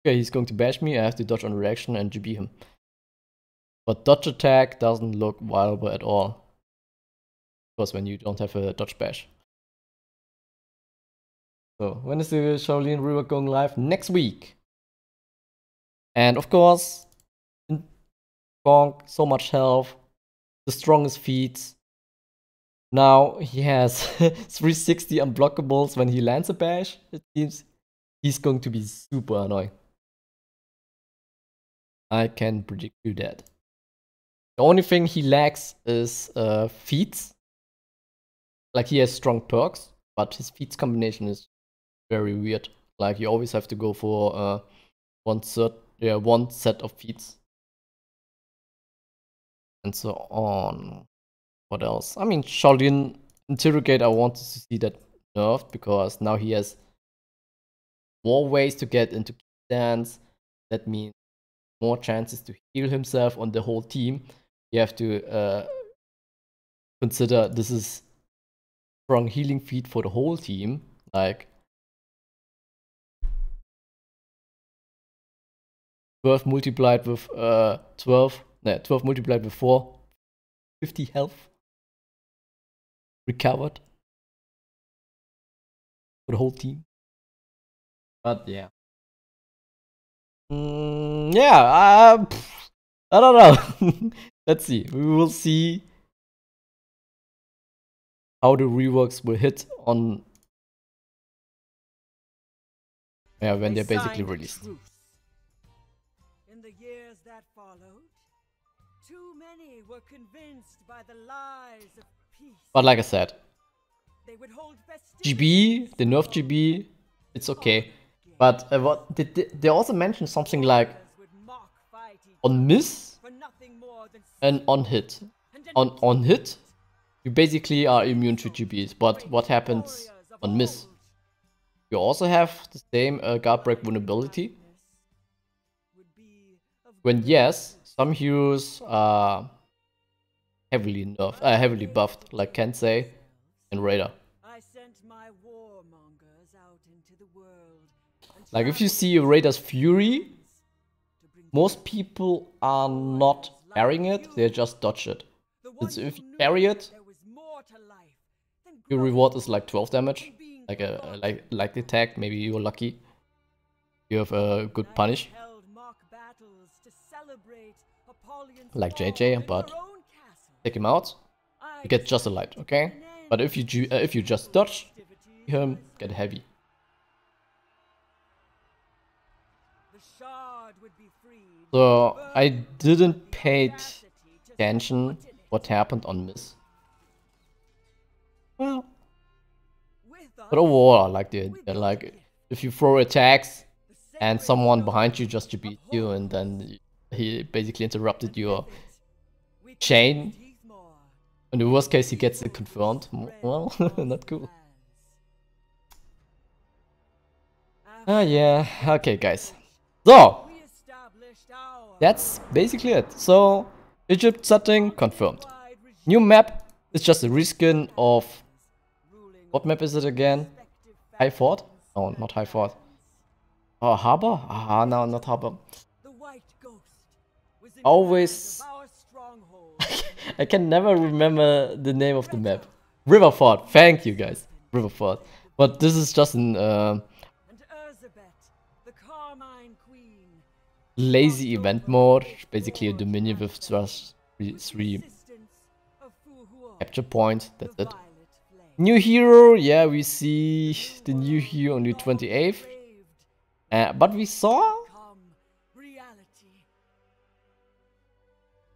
he's going to bash me, I have to dodge on reaction and GB him. But dodge attack doesn't look viable at all. Because when you don't have a dodge bash. So, when is the Shaolin rework going live? Next week. And of course, in Konk, so much health, the strongest feats. Now he has 360 unblockables when he lands a bash. It seems he's going to be super annoying. I can predict you that. The only thing he lacks is feats. Like he has strong perks, but his feats combination is very weird. Like you always have to go for one set of feats. And so on. What else? I mean, Shaolin Interrogate, I wanted to see that nerfed because now he has more ways to get into stance. That means more chances to heal himself on the whole team. You have to consider this is strong healing feat for the whole team. Like 12 multiplied with 12 multiplied with 4, 50 health recovered for the whole team. But yeah. I don't know. Let's see. We will see how the reworks will hit on when they're basically released. In the years that followed, too many were convinced by the lies of peace. But like I said, they would hold GB, the nerf GB, it's okay. But what they also mentioned something like on miss and on hit. On hit, you basically are immune to GBs. But what happens on miss? You also have the same guard break vulnerability. When yes, some heroes are heavily nerfed, heavily buffed, like Kensei and Raider. Like if you see a Raider's Fury, most people are not parrying it; they just dodge it. Since if you parry it, your reward is like 12 damage, like the attack. Maybe you're lucky. You have a good punish, like JJ, but take him out, you get just a light, okay? But if you just dodge him, get heavy. So I didn't pay attention what happened on miss. Well, but overall I like the idea. Like if you throw attacks and someone behind you just to beat you, and then he basically interrupted your chain. In the worst case, he gets it confirmed. Well, not cool. Yeah, okay, guys. So, that's basically it. So, Egypt setting confirmed. New map is just a reskin of... What map is it again? High Fort? No, not High Fort. Oh, Harbor? Ah, no, not Harbor. Always... I can never remember the name of the map. Riverfort, thank you guys. Riverfort. But this is just an lazy event mode. Basically a Dominion with three capture points. That's it. New hero, yeah, we see the new hero on the 28th. But we saw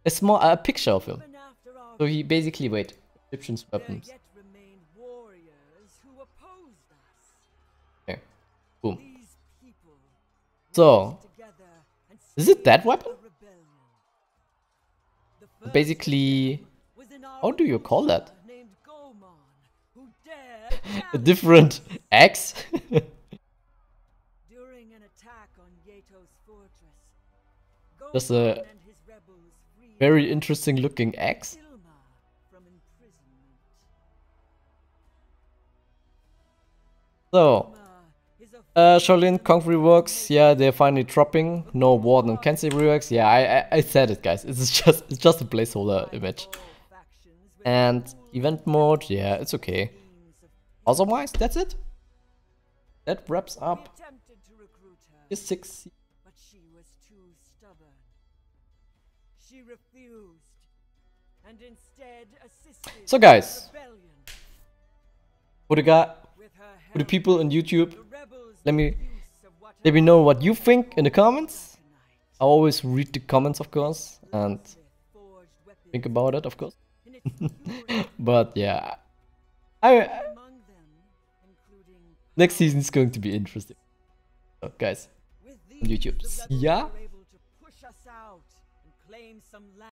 a picture of him. So he basically, wait, Egyptian weapons. Okay, boom. So, is it that weapon? Basically, how do you call that? A different axe? Just a very interesting looking axe. So, Shaolin Conqueror reworks, yeah, they're finally dropping. No Warden and Kensei reworks. Yeah, I said it, guys. It's just a placeholder image. And event mode, yeah, it's okay. Otherwise, that's it. That wraps up the 6. She refused, So guys, for the people on YouTube, let me know what you think in the comments. I always read the comments, of course, and think about it, of course. But yeah, next season is going to be interesting. So guys, on YouTube, see ya.